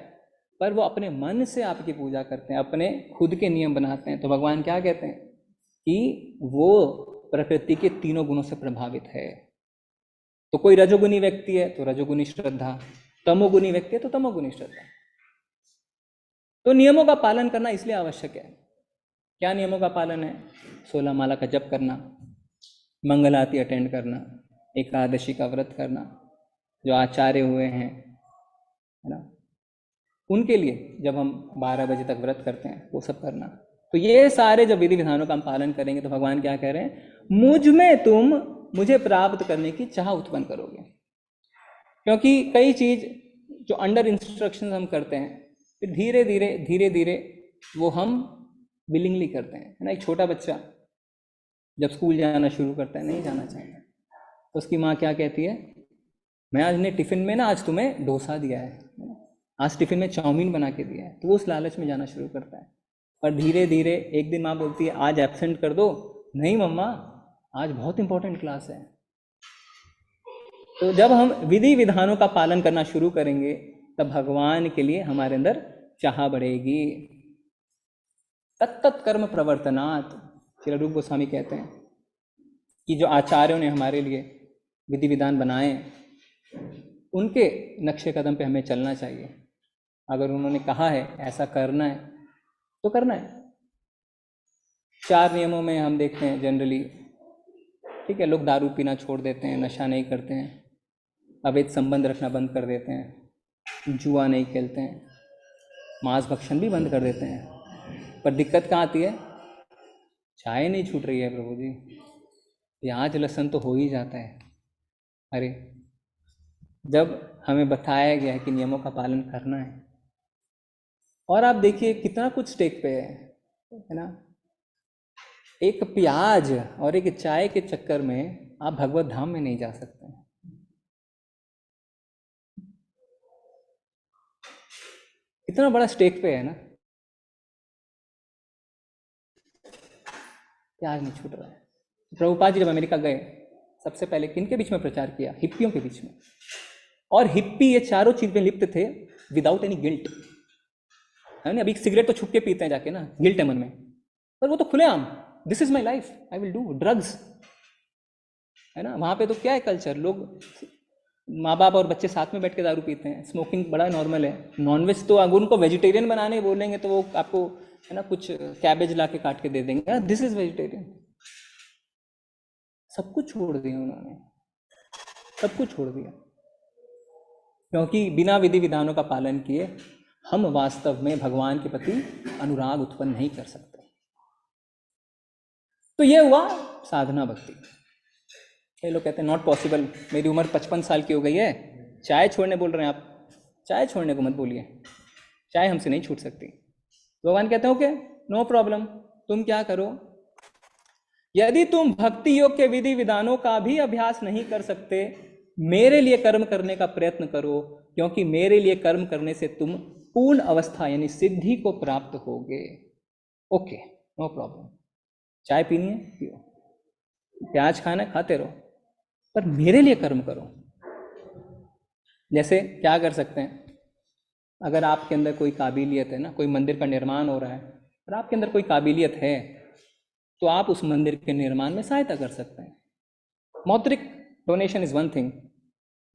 पर वो अपने मन से आपकी पूजा करते हैं, अपने खुद के नियम बनाते हैं। तो भगवान क्या कहते हैं कि वो प्रकृति के तीनों गुणों से प्रभावित है। तो कोई रजोगुनी व्यक्ति है तो रजोगुनी श्रद्धा, तमोगुनी व्यक्ति है तो तमोगुनी श्रद्धा। तो नियमों का पालन करना इसलिए आवश्यक है। क्या नियमों का पालन है? 16 माला का जप करना, मंगल आरती अटेंड करना, एकादशी का व्रत करना, जो आचार्य हुए हैं, है ना, उनके लिए जब हम 12 बजे तक व्रत करते हैं वो सब करना। तो ये सारे जब विधि विधानों का हम पालन करेंगे तो भगवान क्या कह रहे हैं, मुझ में तुम मुझे प्राप्त करने की चाह उत्पन्न करोगे। क्योंकि कई चीज जो अंडर इंस्ट्रक्शन हम करते हैं, फिर धीरे धीरे वो हम विलिंगली करते हैं, है ना। एक छोटा बच्चा जब स्कूल जाना शुरू करता है, नहीं जाना चाहता, तो उसकी माँ क्या कहती है, मैं आज ने टिफिन में ना आज तुम्हें डोसा दिया है, आज टिफिन में चाउमीन बना के दिया है, तो वो उस लालच में जाना शुरू करता है। पर धीरे धीरे एक दिन माँ बोलती है आज एब्सेंट कर दो, नहीं मम्मा आज बहुत इंपॉर्टेंट क्लास है। तो जब हम विधि विधानों का पालन करना शुरू करेंगे तब भगवान के लिए हमारे अंदर चाह बढ़ेगी। तत्त कर्म प्रवर्तनात्, श्री रूप गोस्वामी कहते हैं कि जो आचार्यों ने हमारे लिए विधि विधान बनाए, उनके नक्शे कदम पे हमें चलना चाहिए। अगर उन्होंने कहा है ऐसा करना है तो करना है। 4 नियमों में हम देखते हैं जनरली, ठीक है, लोग दारू पीना छोड़ देते हैं, नशा नहीं करते हैं, अवैध संबंध रखना बंद कर देते हैं, जुआ नहीं खेलते हैं, मांस भक्षण भी बंद कर देते हैं। पर दिक्कत कहाँ आती है? चाय नहीं छूट रही है प्रभु जी, प्याज लहसुन तो हो ही जाता है। अरे जब हमें बताया गया है कि नियमों का पालन करना है, और आप देखिए कितना कुछ स्टेक पे है ना। एक प्याज और एक चाय के चक्कर में आप भगवत धाम में नहीं जा सकते हैं। इतना बड़ा स्टेक पे है ना, प्याज नहीं छूट रहा है। प्रभुपाद जी जब अमेरिका गए, सबसे पहले किनके बीच में प्रचार किया? हिप्पियों के बीच में। और हिप्पी ये चारों चीज में लिप्त थे विदाउट एनी गिल्ट, है ना। अभी सिगरेट तो छुप के पीते हैं जाके ना, गिल्ट है मन में, पर वो तो खुलेआम, this is my life, I will do drugs, है ना। वहां पे तो क्या है कल्चर, लोग माँ बाप और बच्चे साथ में बैठ के दारू पीते हैं, स्मोकिंग बड़ा नॉर्मल है। नॉनवेज तो अगर उनको वेजिटेरियन बनाने बोलेंगे तो वो आपको, है ना, कुछ कैबेज ला के काट के दे देंगे, दिस इज वेजिटेरियन। सब कुछ छोड़ दिया उन्होंने, सब कुछ छोड़ दिया, क्योंकि बिना विधि विधानों का पालन किए हम वास्तव में भगवान के प्रति अनुराग उत्पन्न नहीं कर सकते। तो ये हुआ साधना भक्ति। ये लोग कहते हैं नॉट पॉसिबल, मेरी उम्र 55 साल की हो गई है, चाय छोड़ने बोल रहे हैं आप, चाय छोड़ने को मत बोलिए, चाय हमसे नहीं छूट सकती। भगवान कहते हैं ओके नो प्रॉब्लम, तुम क्या करो, यदि तुम भक्ति योग के विधि विधानों का भी अभ्यास नहीं कर सकते, मेरे लिए कर्म करने का प्रयत्न करो, क्योंकि मेरे लिए कर्म करने से तुम पूर्ण अवस्था यानी सिद्धि को प्राप्त होगे। ओके नो प्रॉब्लम, चाय पीनी है पियो, प्याज खाना है खाते रहो, पर मेरे लिए कर्म करो। जैसे क्या कर सकते हैं, अगर आपके अंदर कोई काबिलियत है ना, कोई मंदिर का निर्माण हो रहा है और आपके अंदर कोई काबिलियत है, तो आप उस मंदिर के निर्माण में सहायता कर सकते हैं। मौद्रिक donation is one thing,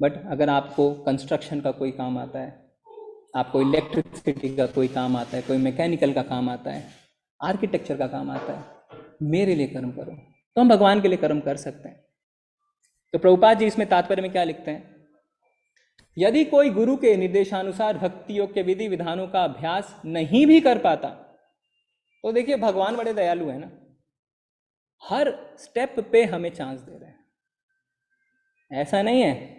but अगर आपको कंस्ट्रक्शन का कोई काम आता है, आपको इलेक्ट्रिसिटी का कोई काम आता है, कोई मैकेनिकल का काम आता है, आर्किटेक्चर का काम आता है, मेरे लिए कर्म करो, तो हम भगवान के लिए कर्म कर सकते हैं। तो प्रभुपाद जी इसमें तात्पर्य में क्या लिखते हैं, यदि कोई गुरु के निर्देशानुसार भक्ति योग के विधि विधानों का अभ्यास नहीं भी कर पाता, तो देखिए भगवान बड़े दयालु है ना, हर स्टेप पे हमें चांस दे रहे हैं। ऐसा नहीं है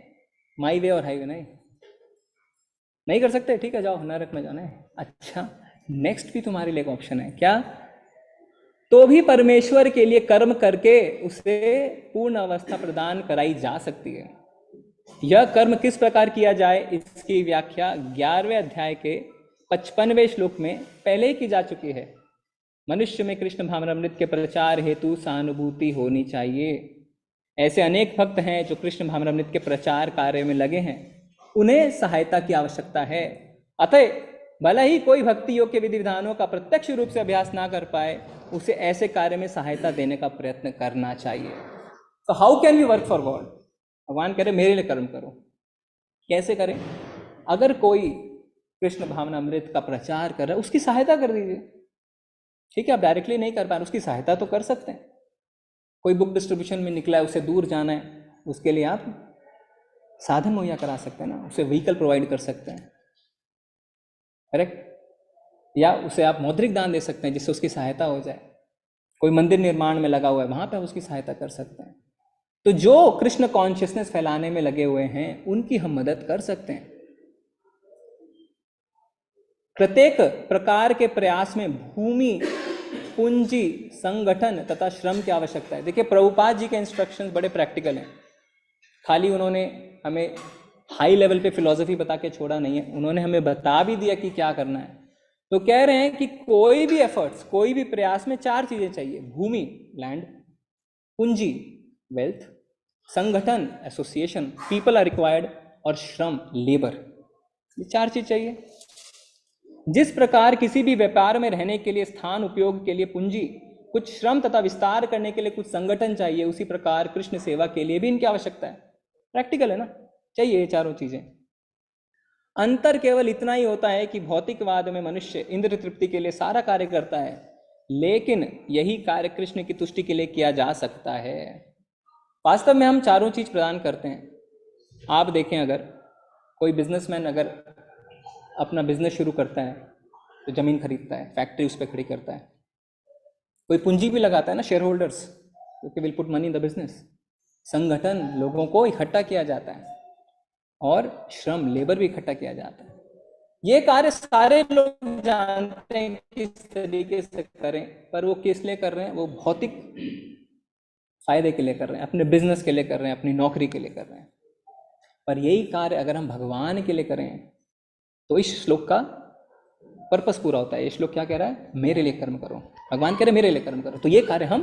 माई वे और हाईवे, नहीं कर सकते, ठीक है जाओ नरक में जाना है, अच्छा नेक्स्ट भी तुम्हारे लिए एक ऑप्शन है, क्या? तो भी परमेश्वर के लिए कर्म करके उसे पूर्ण अवस्था प्रदान कराई जा सकती है। यह कर्म किस प्रकार किया जाए, इसकी व्याख्या 11वें अध्याय के 55वें श्लोक में पहले ही की जा चुकी है। मनुष्य में कृष्ण भावनामृत के प्रचार हेतु सहानुभूति होनी चाहिए। ऐसे अनेक भक्त हैं जो कृष्ण भावनामृत के प्रचार कार्य में लगे हैं, उन्हें सहायता की आवश्यकता है। अतः भले ही कोई भक्ति योग के विधि विधानों का प्रत्यक्ष रूप से अभ्यास ना कर पाए, उसे ऐसे कार्य में सहायता देने का प्रयत्न करना चाहिए। तो how can we work for God? भगवान कह रहे मेरे लिए कर्म करो। कैसे करें? अगर कोई कृष्ण भावनामृत का प्रचार कर रहा है, उसकी सहायता कर दीजिए। ठीक है, आप डायरेक्टली नहीं कर पा रहे, उसकी सहायता तो कर सकते हैं। कोई बुक डिस्ट्रीब्यूशन में निकला है, उसे दूर जाना है, उसके लिए आप साधन मुहैया करा सकते हैं ना, उसे व्हीकल प्रोवाइड कर सकते हैं, करेक्ट? या उसे आप मौद्रिक दान दे सकते हैं जिससे उसकी सहायता हो जाए। कोई मंदिर निर्माण में लगा हुआ है, वहां पर उसकी सहायता कर सकते हैं। तो जो कृष्ण कॉन्शियसनेस फैलाने में लगे हुए हैं, उनकी हम मदद कर सकते हैं। प्रत्येक प्रकार के प्रयास में भूमि, पूंजी, संगठन तथा श्रम की आवश्यकता है। देखिए, प्रभुपाद जी के इंस्ट्रक्शंस बड़े प्रैक्टिकल हैं। खाली उन्होंने हमें हाई लेवल पे फिलॉसफी बता के छोड़ा नहीं है, उन्होंने हमें बता भी दिया कि क्या करना है। तो कह रहे हैं कि कोई भी एफर्ट्स, कोई भी प्रयास में 4 चीजें चाहिए: भूमि, लैंड; पूंजी, वेल्थ; संगठन, एसोसिएशन, पीपल आर रिक्वायर्ड; और श्रम, लेबर। ये 4 चीज चाहिए। जिस प्रकार किसी भी व्यापार में रहने के लिए स्थान उपयोग के लिए पूंजी, कुछ श्रम तथा विस्तार करने के लिए कुछ संगठन चाहिए, उसी प्रकार कृष्ण सेवा के लिए भी इनकी आवश्यकता है। प्रैक्टिकल है ना, चाहिए ये चारों चीजें। अंतर केवल इतना ही होता है कि भौतिकवाद में मनुष्य इंद्र तृप्ति के लिए सारा कार्य करता है, लेकिन यही कार्य कृष्ण की तुष्टि के लिए किया जा सकता है। वास्तव में हम चारों चीज प्रदान करते हैं। आप देखें, अगर कोई बिजनेसमैन अगर अपना बिजनेस शुरू करता है तो जमीन खरीदता है, फैक्ट्री उस पर खड़ी करता है, कोई पूंजी भी लगाता है ना, शेयर होल्डर्स, क्योंकि will put money in the business. संगठन, लोगों को इकट्ठा किया जाता है, और श्रम, लेबर भी इकट्ठा किया जाता है। ये कार्य सारे लोग जानते हैं किस तरीके से करें, पर वो किस लिए कर रहे हैं? वो भौतिक फायदे के लिए कर रहे हैं, अपने बिजनेस के लिए कर रहे हैं, अपनी नौकरी के लिए कर रहे हैं। पर यही कार्य अगर हम भगवान के लिए करें तो इस श्लोक का पर्पस पूरा होता है। ये श्लोक क्या कह रहा है? मेरे लिए कर्म करो। भगवान कह रहे मेरे लिए कर्म करो, तो ये कार्य हम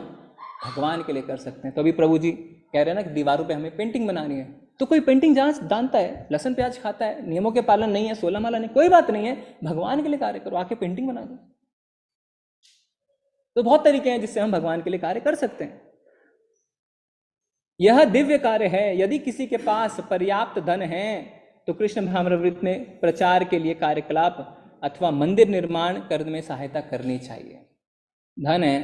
भगवान के लिए कर सकते हैं। तो अभी प्रभु जी कह रहे हैं ना कि दीवारों पे हमें पेंटिंग बनानी है, तो कोई पेंटिंग जहाँ जानता है, लहसुन प्याज खाता है, नियमों के पालन नहीं है, 16 माला नहीं, कोई बात नहीं है, भगवान के लिए कार्य करो, आके पेंटिंग बना दो। तो बहुत तरीके हैं जिससे हम भगवान के लिए कार्य कर सकते हैं। यह दिव्य कार्य है। यदि किसी के पास पर्याप्त धन है तो कृष्ण भावनामृत में प्रचार के लिए कार्यकलाप अथवा मंदिर निर्माण करने में सहायता करनी चाहिए। धन है,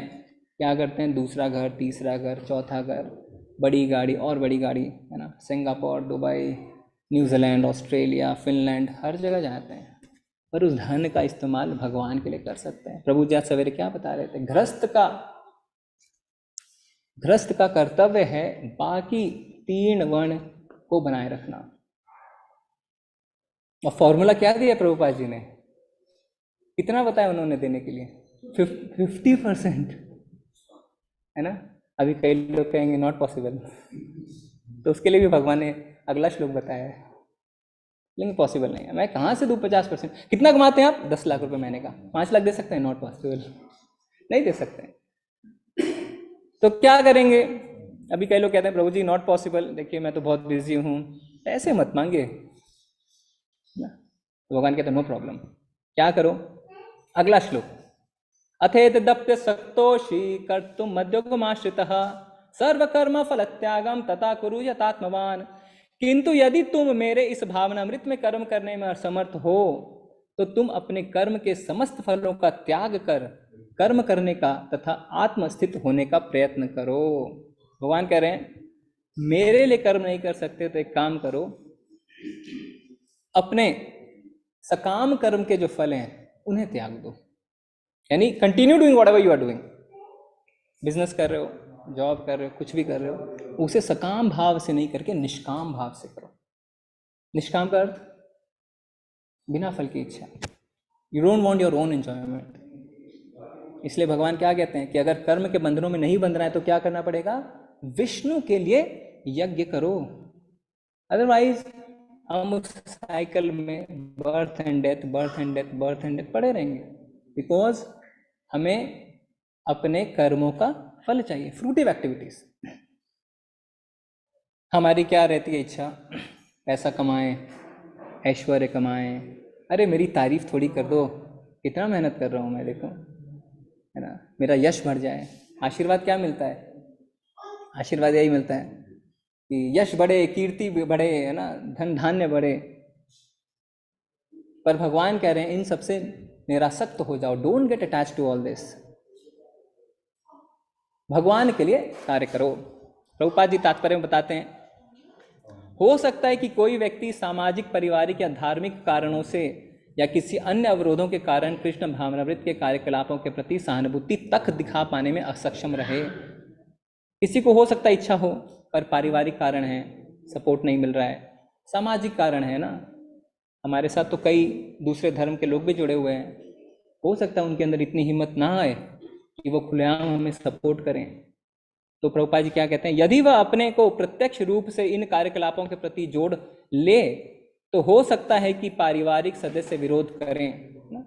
क्या करते हैं? दूसरा घर, तीसरा घर, चौथा घर, बड़ी गाड़ी और बड़ी गाड़ी, है ना, Singapore, Dubai, New Zealand, Australia, Finland, हर जगह जाते हैं। पर उस धन का इस्तेमाल भगवान के लिए कर सकते हैं। प्रभु जी आज सवेरे क्या बता रहे थे? गृहस्थ का कर्तव्य है बाकी 3 वर्ण को बनाए रखना। और फॉर्मूला क्या दिया प्रभुपाद जी ने? कितना बताया उन्होंने देने के लिए? 50%, है ना। अभी कई लोग कहेंगे नॉट पॉसिबल, तो उसके लिए भी भगवान ने अगला श्लोक बताया है, लेकिन पॉसिबल नहीं है। मैं कहाँ से दूँ 50%? कितना कमाते हैं आप? 10 लाख रुपए महीने का, 5 लाख दे सकते हैं? नॉट पॉसिबल, नहीं दे सकते हैं। तो क्या करेंगे? अभी कई लोग कहते हैं प्रभु जी नॉट पॉसिबल, देखिए मैं तो बहुत बिजी हूँ, ऐसे मत मांगिए। तो भगवान कहते हैं नो प्रॉब्लम, क्या करो? अगला श्लोक, अथेतदप्य सक्तोषी कर्तुम मद्योगमाश्रितः सर्वकर्म फल त्यागम तथा कुरु यतात्मवान। किंतु यदि तुम मेरे इस भावनामृत में कर्म करने में असमर्थ हो तो तुम अपने कर्म के समस्त फलों का त्याग कर कर्म करने का तथा आत्मस्थित होने का प्रयत्न करो। भगवान कह रहे हैं मेरे लिए कर्म नहीं कर सकते तो एक काम करो, अपने सकाम कर्म के जो फल हैं उन्हें त्याग दो। यानी continue doing whatever you are doing. Business कर रहे हो, जॉब कर रहे हो, कुछ भी कर रहे हो, उसे सकाम भाव से नहीं करके निष्काम भाव से करो। निष्काम का अर्थ बिना फल की इच्छा। You don't want your own enjoyment. इसलिए भगवान क्या कहते हैं कि अगर कर्म के बंधनों में नहीं बंधना है तो क्या करना पड़ेगा? विष्णु के लिए यज्ञ करो। अदरवाइज हम उस साइकिल में birth and death, birth and death, birth and death पड़े रहेंगे, बिकॉज हमें अपने कर्मों का फल चाहिए, फ्रूटिव एक्टिविटीज। हमारी क्या रहती है इच्छा? पैसा कमाएं, ऐश्वर्य कमाएं, अरे मेरी तारीफ थोड़ी कर दो, कितना मेहनत कर रहा हूँ मैं, देखो, है ना, मेरा यश बढ़ जाए। आशीर्वाद क्या मिलता है? आशीर्वाद यही मिलता है कि यश बढ़े, कीर्ति बढ़े, है ना, धन धान्य बढ़े। पर भगवान कह रहे हैं इन सबसे निरासक्त हो जाओ, don't get attach to all this. भगवान के लिए कार्य करो। प्रभुपाद जी तात्पर्य में बताते हैं, हो सकता है कि कोई व्यक्ति सामाजिक, पारिवारिक या धार्मिक कारणों से या किसी अन्य अवरोधों के कारण कृष्ण भावनामृत के कार्यकलापों के प्रति सहानुभूति तक दिखा पाने में असक्षम रहे। किसी को हो सकता है इच्छा हो, पर पारिवारिक कारण है, सपोर्ट नहीं मिल रहा है, सामाजिक कारण है ना, हमारे साथ तो कई दूसरे धर्म के लोग भी जुड़े हुए हैं, हो सकता है उनके अंदर इतनी हिम्मत ना आए कि वो खुलेआम हमें सपोर्ट करें। तो प्रभुपाद जी क्या कहते हैं, यदि वह अपने को प्रत्यक्ष रूप से इन कार्यकलापों के प्रति जोड़ ले तो हो सकता है कि पारिवारिक सदस्य विरोध करें ना।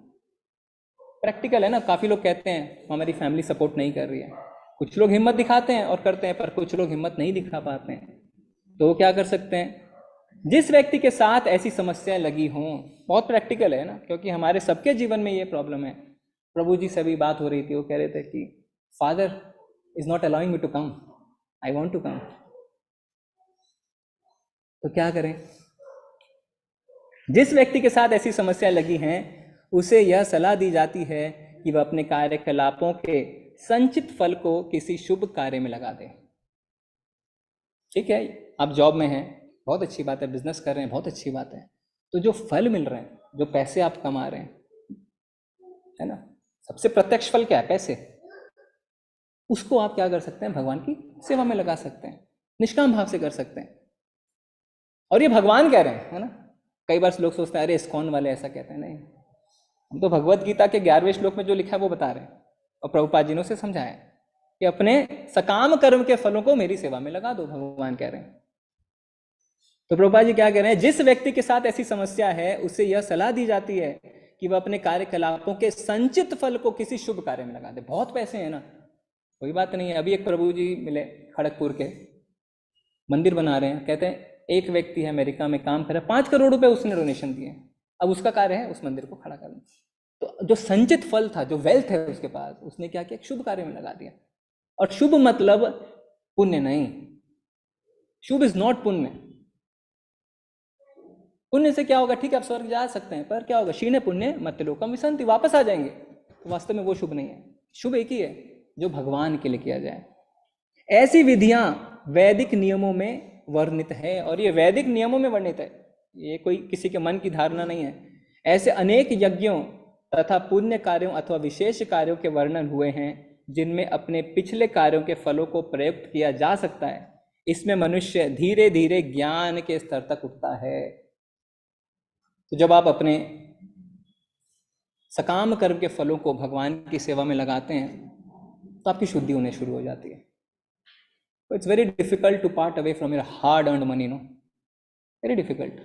प्रैक्टिकल है ना, काफी लोग कहते हैं हमारी फैमिली सपोर्ट नहीं कर रही है, कुछ लोग हिम्मत दिखाते हैं और करते हैं, पर कुछ लोग हिम्मत नहीं दिखा पाते हैं। तो वो क्या कर सकते हैं? जिस व्यक्ति के साथ ऐसी समस्याएं लगी हों, बहुत प्रैक्टिकल है ना, क्योंकि हमारे सबके जीवन में ये प्रॉब्लम है। प्रभु जी से भी बात हो रही थी, वो कह रहे थे कि father is not allowing me to come, I want to come. तो क्या करें? जिस व्यक्ति के साथ ऐसी समस्या लगी हैं उसे यह सलाह दी जाती है कि वह अपने कार्यकलापों के संचित फल को किसी शुभ कार्य में लगा दे। ठीक है, आप जॉब में हैं, बहुत अच्छी बात है, बिजनेस कर रहे हैं, बहुत अच्छी बात है, तो जो फल मिल रहे हैं, जो पैसे आप कमा रहे हैं, है ना, सबसे प्रत्यक्ष फल क्या है? पैसे। उसको आप क्या कर सकते हैं? भगवान की सेवा में लगा सकते हैं, निष्काम भाव से कर सकते हैं। और ये भगवान कह रहे हैं, है ना। कई बार लोग सोचते हैं अरे इस्कॉन वाले ऐसा कहते हैं, नहीं, हम तो भगवत गीता के 11वें श्लोक में जो लिखा है वो बता रहे हैं, और प्रभुपाद जी ने उसे समझाया कि अपने सकाम कर्म के फलों को मेरी सेवा में लगा दो, भगवान कह रहे हैं। तो प्रभुपाद जी क्या कह रहे हैं? जिस व्यक्ति के साथ ऐसी समस्या है उसे यह सलाह दी जाती है कि वह अपने कार्यकलापों के संचित फल को किसी शुभ कार्य में लगा दे। बहुत पैसे हैं ना, कोई बात नहीं है। अभी एक प्रभु जी मिले खड़गपुर के, मंदिर बना रहे हैं, कहते हैं एक व्यक्ति है अमेरिका में काम कर रहा है, 5 करोड़ रुपए उसने डोनेशन दिए, अब उसका कार्य है उस मंदिर को खड़ा करना। तो जो संचित फल था, जो वेल्थ है उसके पास, उसने क्या किया? शुभ कार्य में लगा दिया। और शुभ मतलब पुण्य नहीं, शुभ इज नॉट पुण्य। पुण्य से क्या होगा? ठीक है आप स्वर्ग जा सकते हैं, पर क्या होगा? क्षीणे पुण्य मत्य लोकम विसंति, वापस आ जाएंगे। तो वास्तव में वो शुभ नहीं है। शुभ एक ही है जो भगवान के लिए किया जाए। ऐसी विधियां वैदिक नियमों में वर्णित है, और ये वैदिक नियमों में वर्णित है, ये कोई किसी के मन की धारणा नहीं है। ऐसे अनेक यज्ञों तथा पुण्य कार्यों अथवा विशेष कार्यों के वर्णन हुए हैं जिनमें अपने पिछले कार्यों के फलों को प्रयुक्त किया जा सकता है। इसमें मनुष्य धीरे धीरे ज्ञान के स्तर तक उठता है। तो जब आप अपने सकाम कर्म के फलों को भगवान की सेवा में लगाते हैं तो आपकी शुद्धि होने शुरू हो जाती है। It's very difficult to part away from your hard earned money, no, very difficult.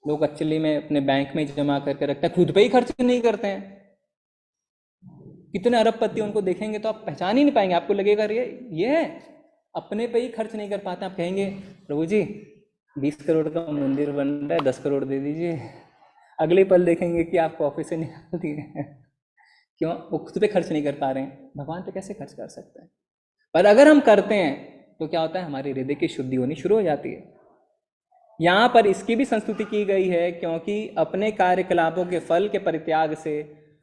लोग एक्चुअली में अपने बैंक में जमा करके रखते हैं, खुद पे ही खर्च नहीं करते हैं। कितने अरबपति उनको देखेंगे तो आप पहचान ही नहीं पाएंगे, आपको लगेगा ये है, अपने पे ही खर्च नहीं कर पाते। आप कहेंगे प्रभु जी 20 करोड़ का मंदिर बन रहा है, 10 करोड़ दे दीजिए, अगले पल देखेंगे कि आपको ऑफिस से निकाल दिए। क्यों? वो खुद पे खर्च नहीं कर पा रहे हैं, भगवान पे कैसे खर्च कर सकते हैं? पर अगर हम करते हैं तो क्या होता है? हमारी हृदय की शुद्धि होनी शुरू हो जाती है। यहाँ पर इसकी भी संस्तुति की गई है, क्योंकि अपने कार्यकलापों के फल के परित्याग से,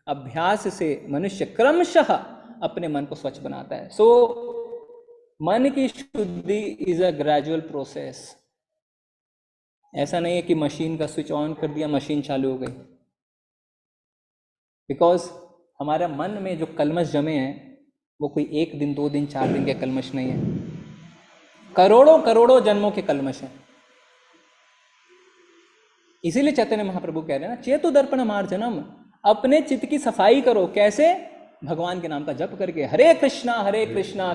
अभ्यास से मनुष्य क्रमशः अपने मन को स्वच्छ बनाता है। सो मन की शुद्धि इज अ ग्रेजुअल प्रोसेस। ऐसा नहीं है कि मशीन का स्विच ऑन कर दिया, मशीन चालू हो गई। बिकॉज हमारा मन में जो कलमश जमे हैं वो कोई 1 दिन 2 दिन 4 दिन के कलमश नहीं है, करोड़ों करोड़ों जन्मों के कलमश हैं। इसीलिए चैतन्य महाप्रभु कह रहे हैं ना, चेतु दर्पण मार्जनम, अपने चित्त की सफाई करो। कैसे? भगवान के नाम का जप करके, हरे कृष्णा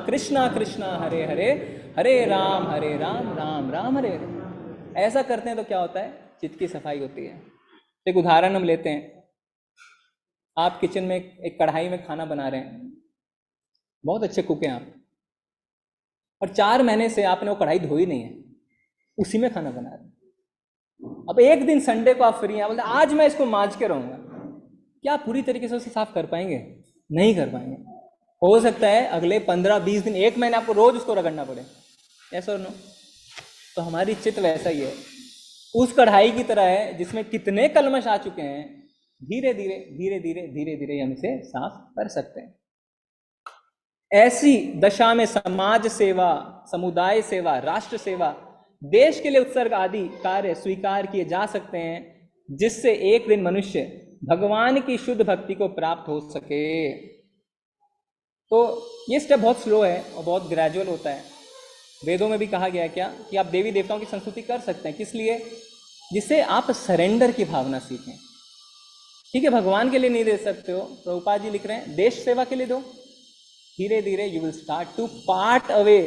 कृष्णा कृष्णा हरे हरे, हरे राम राम राम हरे हरे। ऐसा करते हैं तो क्या होता है? चित्त की सफाई होती है। एक उदाहरण हम लेते हैं, आप किचन में एक कढ़ाई में खाना बना रहे हैं, बहुत अच्छे कुक हैं आप, और 4 महीने से आपने वो कढ़ाई धोई नहीं है, उसी में खाना बना रहे हैं। अब एक दिन संडे को आप फ्री हैं, बोलते आज मैं इसको मांज के रहूँगा, क्या आप पूरी तरीके से उसे साफ कर पाएंगे? नहीं कर पाएंगे। हो सकता है अगले 15-20 दिन, 1 महीने आपको रोज उसको रगड़ना पड़े, ऐसा और नो। तो हमारी चित्त वैसा ही है, उस कढ़ाई की तरह है जिसमें कितने कलमश आ चुके हैं, धीरे धीरे धीरे धीरे धीरे धीरे हम इसे साफ कर सकते हैं। ऐसी दशा में समाज सेवा, समुदाय सेवा, राष्ट्र सेवा, देश के लिए उत्सर्ग आदि कार्य स्वीकार किए जा सकते हैं, जिससे एक दिन मनुष्य भगवान की शुद्ध भक्ति को प्राप्त हो सके। तो ये स्टेप बहुत स्लो है और बहुत ग्रेजुअल होता है। वेदों में भी कहा गया है क्या कि आप देवी देवताओं की संस्तुति कर सकते हैं, किस लिए? जिससे आप सरेंडर की भावना सीखें। ठीक है, भगवान के लिए नहीं दे सकते हो, प्रभुपाद जी लिख रहे हैं देश सेवा के लिए दो, धीरे धीरे you will start to part away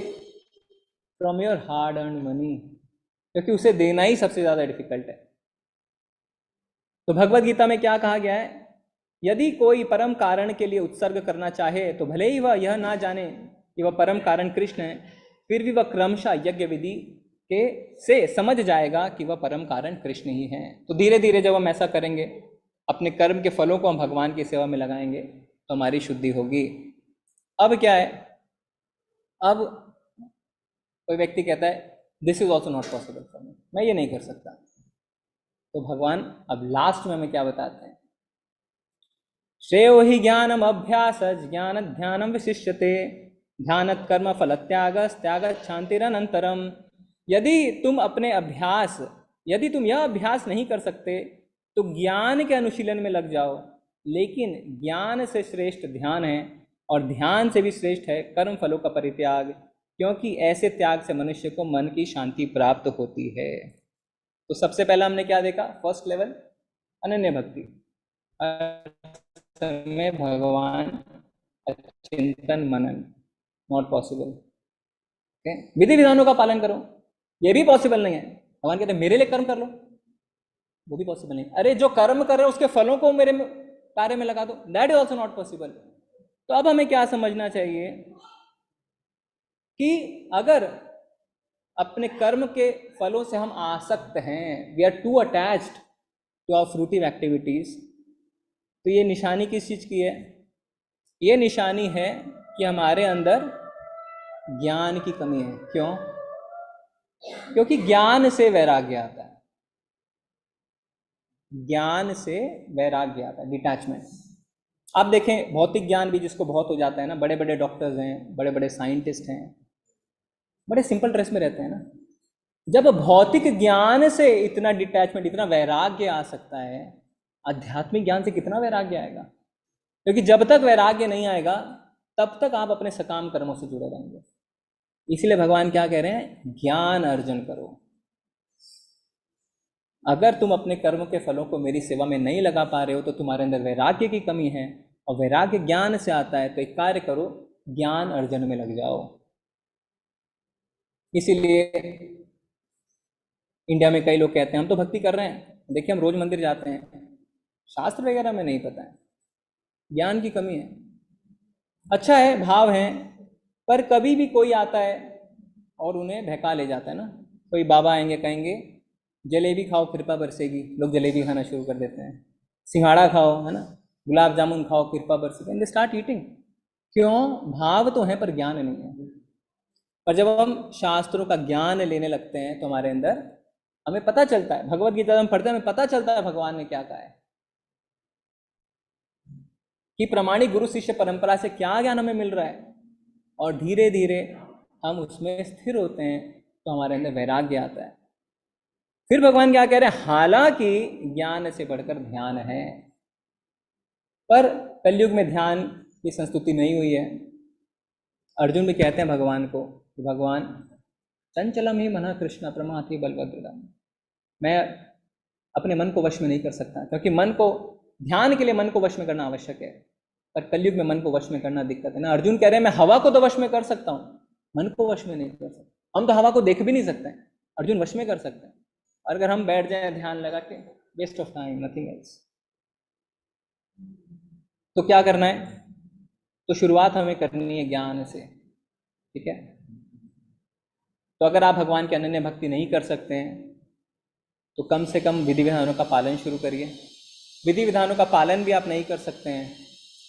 from your hard earn money, क्योंकि उसे देना ही सबसे ज्यादा डिफिकल्ट है। तो भगवत गीता में क्या कहा गया है? यदि कोई परम कारण के लिए उत्सर्ग करना चाहे तो भले ही वह यह ना जाने कि वह परम कारण कृष्ण है, फिर भी वह क्रमशः यज्ञ विधि के से समझ जाएगा कि वह परम कारण कृष्ण ही है। तो धीरे धीरे जब हम ऐसा करेंगे, अपने कर्म के फलों को हम भगवान की सेवा में लगाएंगे, तो हमारी शुद्धि होगी। अब क्या है, अब कोई व्यक्ति कहता है this is also not possible for me, मैं ये नहीं कर सकता। तो भगवान अब लास्ट में हमें क्या बताते हैं? श्रेयो ही ज्ञानम अभ्यास ज्ञान ध्यानम विशिष्यते, ध्यानत कर्म फल त्याग शांतिरनंतरम। यदि तुम यह अभ्यास नहीं कर सकते तो ज्ञान के अनुशीलन में लग जाओ, लेकिन ज्ञान से श्रेष्ठ ध्यान है, और ध्यान से भी श्रेष्ठ है कर्म फलों का परित्याग, क्योंकि ऐसे त्याग से मनुष्य को मन की शांति प्राप्त होती है। तो सबसे पहला हमने क्या देखा? फर्स्ट लेवल अनन्य भक्ति में भगवान चिंतन मनन, नॉट पॉसिबल। विधि विधानों का पालन करो, ये भी पॉसिबल नहीं है। भगवान कहते हैं मेरे लिए कर्म कर लो, वो भी पॉसिबल नहीं। अरे जो कर्म कर रहे हो उसके फलों को मेरे कार्य में लगा दो, that is also not possible. तो अब हमें क्या समझना चाहिए कि अगर अपने कर्म के फलों से हम आसक्त हैं, we are too attached to our fruitive activities, तो ये निशानी किस चीज की है? ये निशानी है कि हमारे अंदर ज्ञान की कमी है। क्यों? क्योंकि ज्ञान से वैराग्य आता है, ज्ञान से वैराग्य आता है, डिटैचमेंट। आप देखें भौतिक ज्ञान भी जिसको बहुत हो जाता है ना, बड़े बड़े डॉक्टर्स हैं, बड़े बड़े साइंटिस्ट हैं, बड़े सिंपल ड्रेस में रहते हैं ना। जब भौतिक ज्ञान से इतना डिटैचमेंट, इतना वैराग्य आ सकता है, आध्यात्मिक ज्ञान से कितना वैराग्य आएगा? क्योंकि जब तक वैराग्य नहीं आएगा तब तक आप अपने सकाम कर्मों से जुड़े रहेंगे। इसलिए भगवान क्या कह रहे हैं? ज्ञान अर्जन करो। अगर तुम अपने कर्म के फलों को मेरी सेवा में नहीं लगा पा रहे हो तो तुम्हारे अंदर वैराग्य की कमी है, और वैराग्य ज्ञान से आता है। तो एक कार्य करो, ज्ञान अर्जन में लग जाओ। इसीलिए इंडिया में कई लोग कहते हैं हम तो भक्ति कर रहे हैं, देखिए हम रोज मंदिर जाते हैं, शास्त्र वगैरह में नहीं पता है, ज्ञान की कमी है। अच्छा है, भाव है, पर कभी भी कोई आता है और उन्हें बहका ले जाता है ना। कोई बाबा आएंगे, कहेंगे जलेबी खाओ कृपा बरसेगी, लोग जलेबी खाना शुरू कर देते हैं। सिंघाड़ा खाओ, है ना, गुलाब जामुन खाओ कृपा बरसेगी, एंड दे स्टार्ट ईटिंग। क्यों? भाव तो है पर ज्ञान नहीं है। और जब हम शास्त्रों का ज्ञान लेने लगते हैं तो हमारे अंदर हमें पता चलता है, भगवत गीता हम पढ़ते हैं, हमें पता चलता है भगवान ने क्या कहा है, कि प्रामाणिक गुरु शिष्य परंपरा से क्या ज्ञान हमें मिल रहा है, और धीरे धीरे हम उसमें स्थिर होते हैं तो हमारे अंदर वैराग्य आता है। फिर भगवान क्या कह रहे हैं? हालांकि ज्ञान से बढ़कर ध्यान है, पर कलयुग में ध्यान की संस्तुति नहीं हुई है। अर्जुन भी कहते हैं भगवान को कि भगवान चंचलम ही मना कृष्ण प्रमाथि बलभद्र, मैं अपने मन को वश में नहीं कर सकता, क्योंकि मन को, ध्यान के लिए मन को वश में करना आवश्यक है, पर कलयुग में मन को वश में करना दिक्कत है ना। अर्जुन कह रहे हैं मैं हवा को तो वश में कर सकता हूँ, मन को वश में नहीं कर सकता। हम तो हवा को देख भी नहीं सकते हैं, अर्जुन वश में कर सकते हैं। और अगर हम बैठ जाएं ध्यान लगा के, waste of time, nothing else. तो क्या करना है? तो शुरुआत हमें करनी है ज्ञान से, ठीक है। तो अगर आप भगवान की अनन्य भक्ति नहीं कर सकते हैं तो कम से कम विधि विधानों का पालन शुरू करिए। विधि विधानों का पालन भी आप नहीं कर सकते हैं,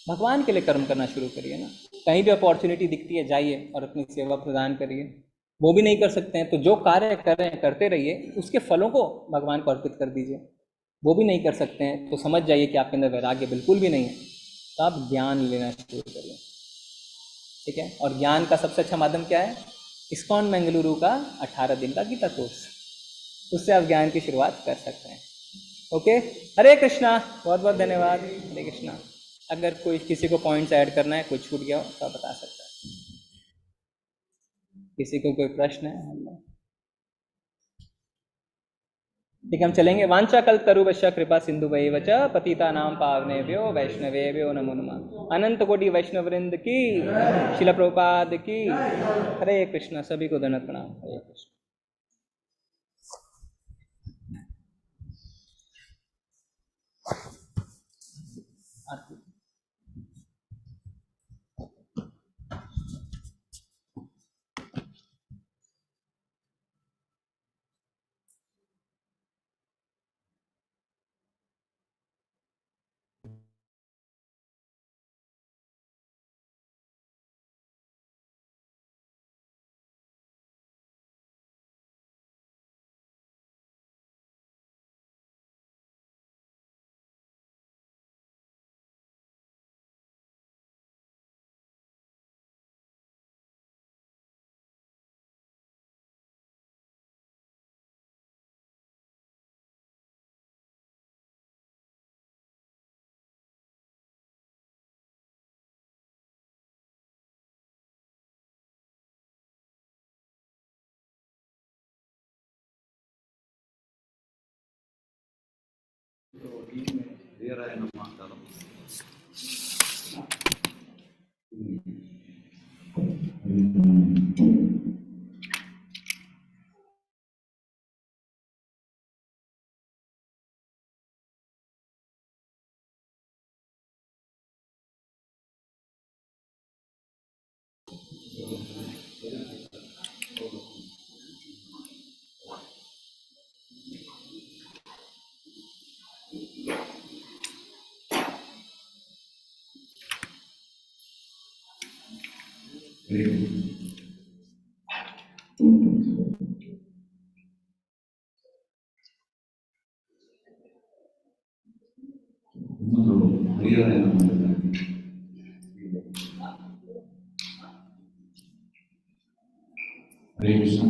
भगवान के लिए कर्म करना शुरू करिए ना। कहीं भी अपॉर्चुनिटी दिखती है जाइए और अपनी सेवा प्रदान करिए। वो भी नहीं कर सकते हैं तो जो कार्य कर रहे हैं करते रहिए, उसके फलों को भगवान को अर्पित कर दीजिए। वो भी नहीं कर सकते हैं तो समझ जाइए कि आपके अंदर वैराग्य बिल्कुल भी नहीं है, तो आप ज्ञान लेना शुरू करिए, ठीक है। और ज्ञान का सबसे अच्छा माध्यम क्या है? इस्कॉन बेंगलुरु का 18 दिन का गीता कोर्स, उससे आप ज्ञान की शुरुआत कर सकते हैं। ओके, हरे कृष्णा, बहुत बहुत धन्यवाद। हरे कृष्णा। अगर कोई किसी को पॉइंट्स ऐड करना है, कुछ छूट गया हो तो आप बता सकते हैं। किसी को कोई प्रश्न है? ठीक है, हम चलेंगे। वांछा कल्पतरुभ्यश्च कृपा सिंधुभैव च पतितानां पावनेभ्यो वैष्णवेभ्यो नमो नमः। अनंत कोटि वैष्णव वृंद की, शिला प्रभुपाद की। हरे कृष्णा। सभी को धन्यवाद, प्रणाम। हरे कृष्ण। हरे कृष्ण।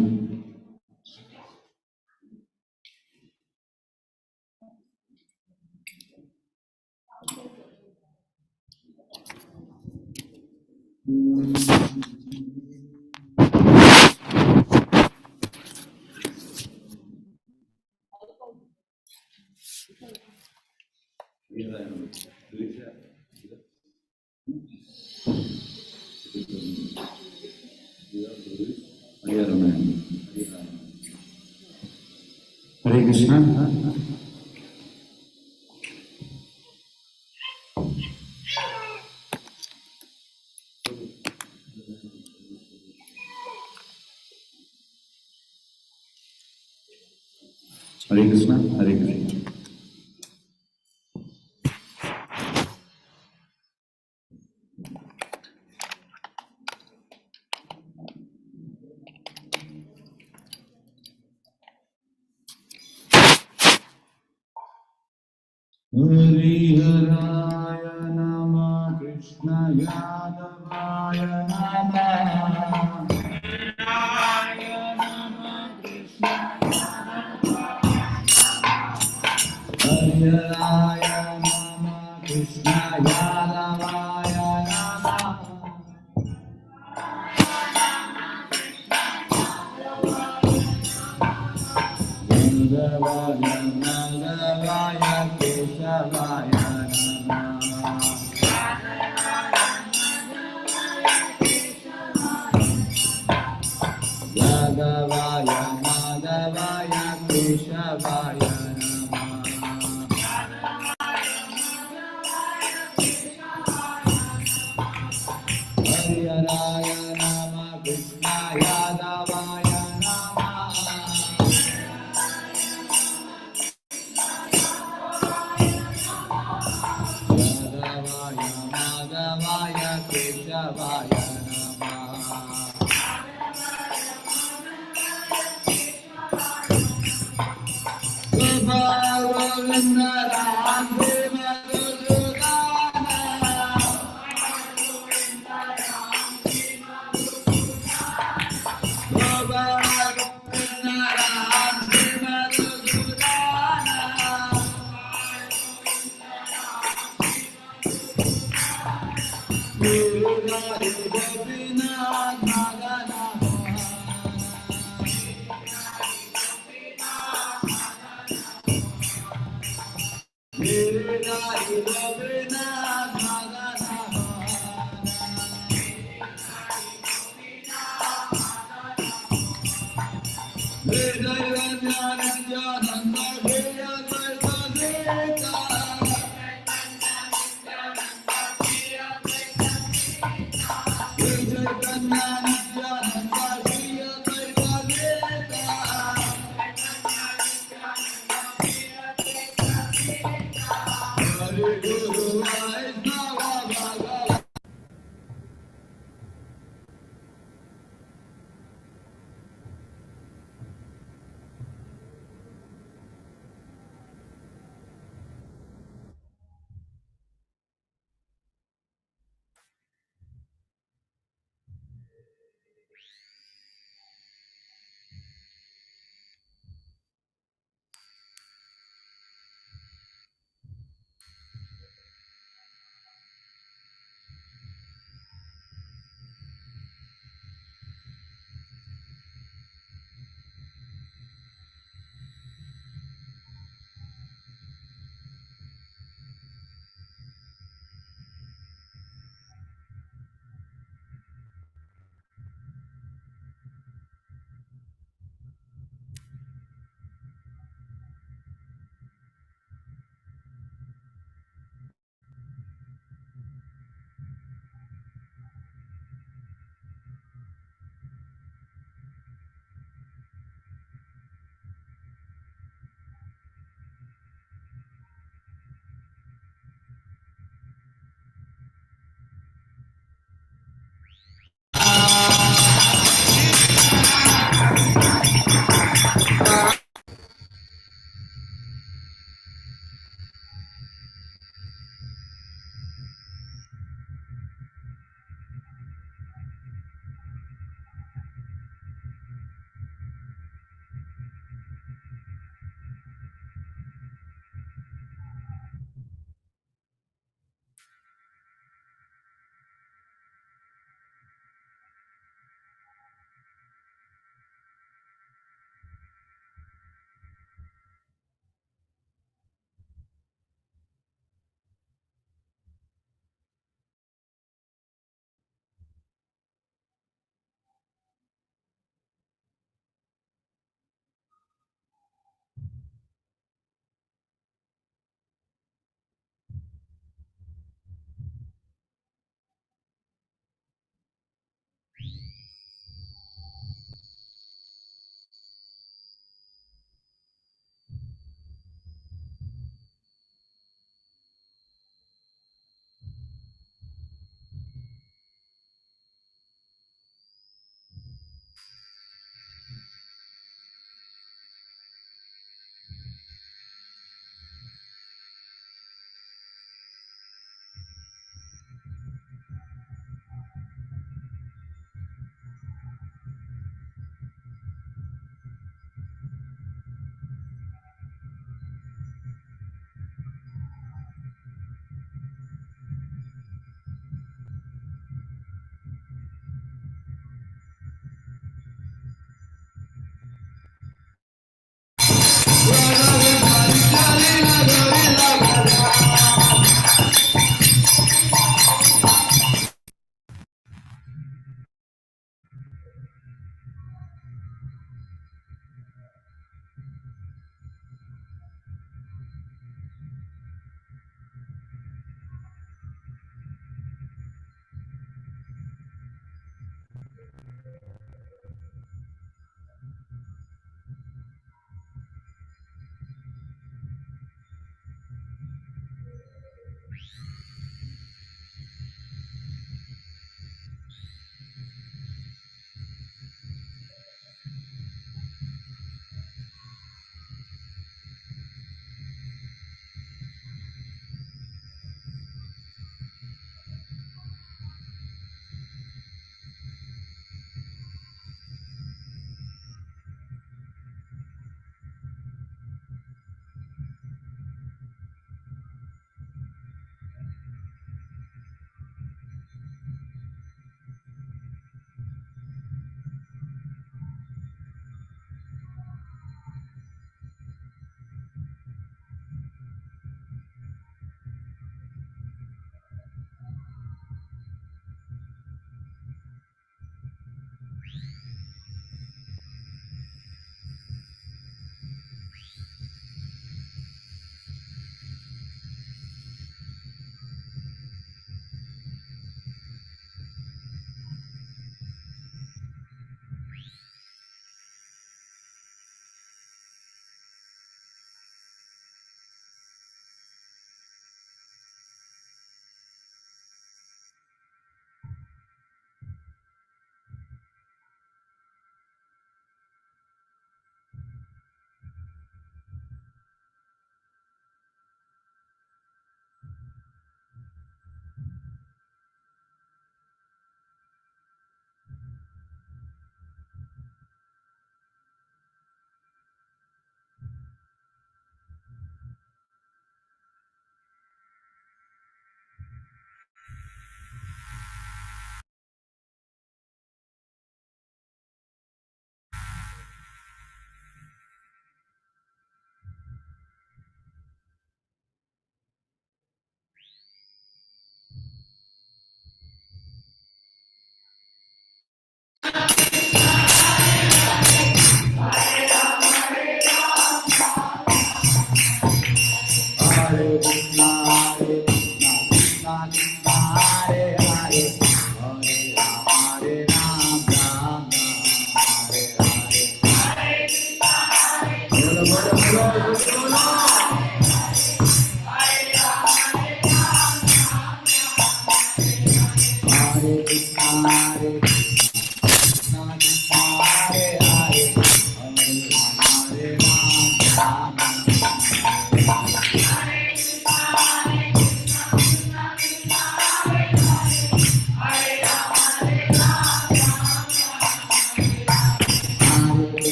हरे कृष्ण। हरे कृष्ण। हरे कृष्ण। हरिहराय नमः कृष्ण यादवाय नमः। हरिहराय नमः कृष्ण यादवाय नमः। माधवाय माधवाय केशवाय माधवाय माधवाय केशवाय माधवाय केशवाय नमः गोविंद राधे मधुसूदन गोविंद राधे मधुसूदन लीलाधि गोपीनाथ मदन लीलाधि गोपीनाथ मदन हृदय रंजन नित्यानंद प्रिय कृष्ण विजय कन्या नित्यानंद प्रिय कृष्ण हरि गुरु वैष्णव भगवान